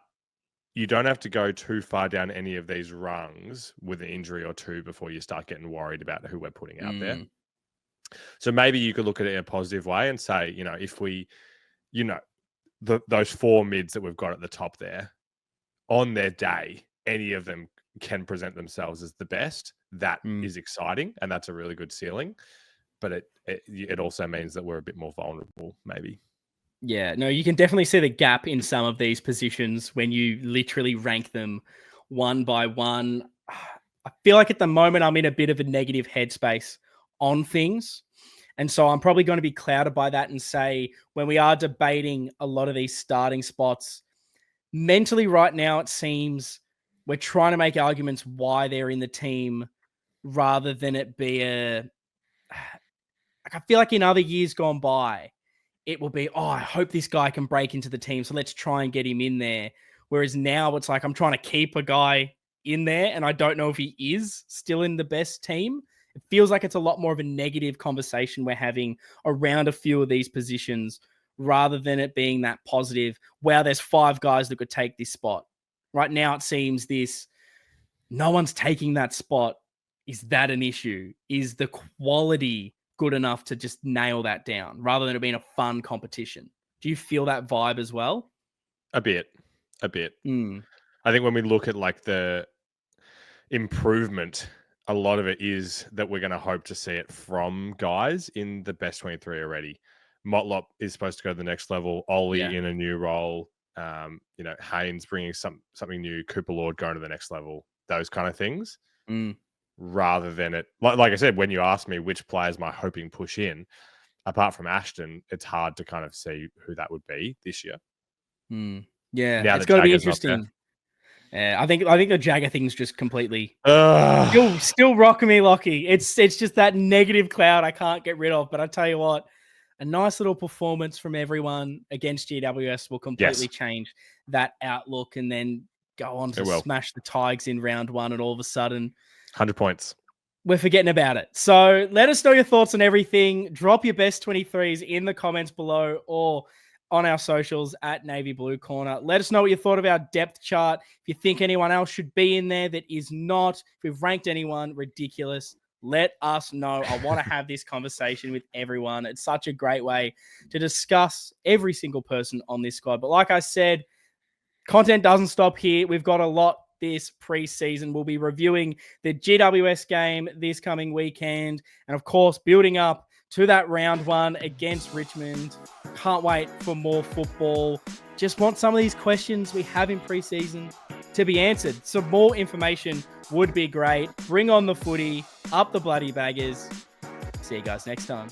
you don't have to go too far down any of these rungs with an injury or two before you start getting worried about who we're putting out there. So maybe you could look at it in a positive way and say, if we, those 4 mids that we've got at the top there, on their day, any of them can present themselves as the best. That is exciting, and that's a really good ceiling. But it also means that we're a bit more vulnerable, maybe. Yeah, no, you can definitely see the gap in some of these positions when you literally rank them one by one. I feel like at the moment I'm in a bit of a negative headspace on things. And so I'm probably going to be clouded by that and say when we are debating a lot of these starting spots, mentally right now it seems we're trying to make arguments why they're in the team rather than it be I feel like in other years gone by, it will be, I hope this guy can break into the team, so let's try and get him in there. Whereas now it's like I'm trying to keep a guy in there, and I don't know if he is still in the best team. It feels like it's a lot more of a negative conversation we're having around a few of these positions rather than it being that positive, wow, there's 5 guys that could take this spot. Right now it seems no one's taking that spot. Is that an issue? Is the quality good enough to just nail that down rather than it being a fun competition? Do you feel that vibe as well? A bit. I think when we look at like the improvement, a lot of it is that we're going to hope to see it from guys in the best 23 already. Motlop is supposed to go to the next level. Ollie in a new role. Haynes bringing something new. Cooper Lord going to the next level. Those kind of things. Rather than it, like I said, when you ask me which players am I hoping push in, apart from Ashton, it's hard to kind of see who that would be this year. Yeah, now it's going to be interesting. Yeah, I think the Jagger thing's just completely still rocking me, Lockie. It's just that negative cloud I can't get rid of. But I tell you what, a nice little performance from everyone against GWS will completely change that outlook, and then go on to smash the Tigers in round 1, and all of a sudden, 100 points. We're forgetting about it. So let us know your thoughts on everything. Drop your best 23s in the comments below or on our socials at Navy Blue Corner. Let us know what you thought of our depth chart. If you think anyone else should be in there that is not, if we've ranked anyone ridiculous, let us know. I want to have this conversation with everyone. It's such a great way to discuss every single person on this squad. But like I said, content doesn't stop here. We've got a lot this preseason. We'll be reviewing the GWS game this coming weekend, and of course, building up to that round 1 against Richmond. Can't wait for more football. Just want some of these questions we have in preseason to be answered. Some more information would be great. Bring on the footy, up the bloody baggers. See you guys next time.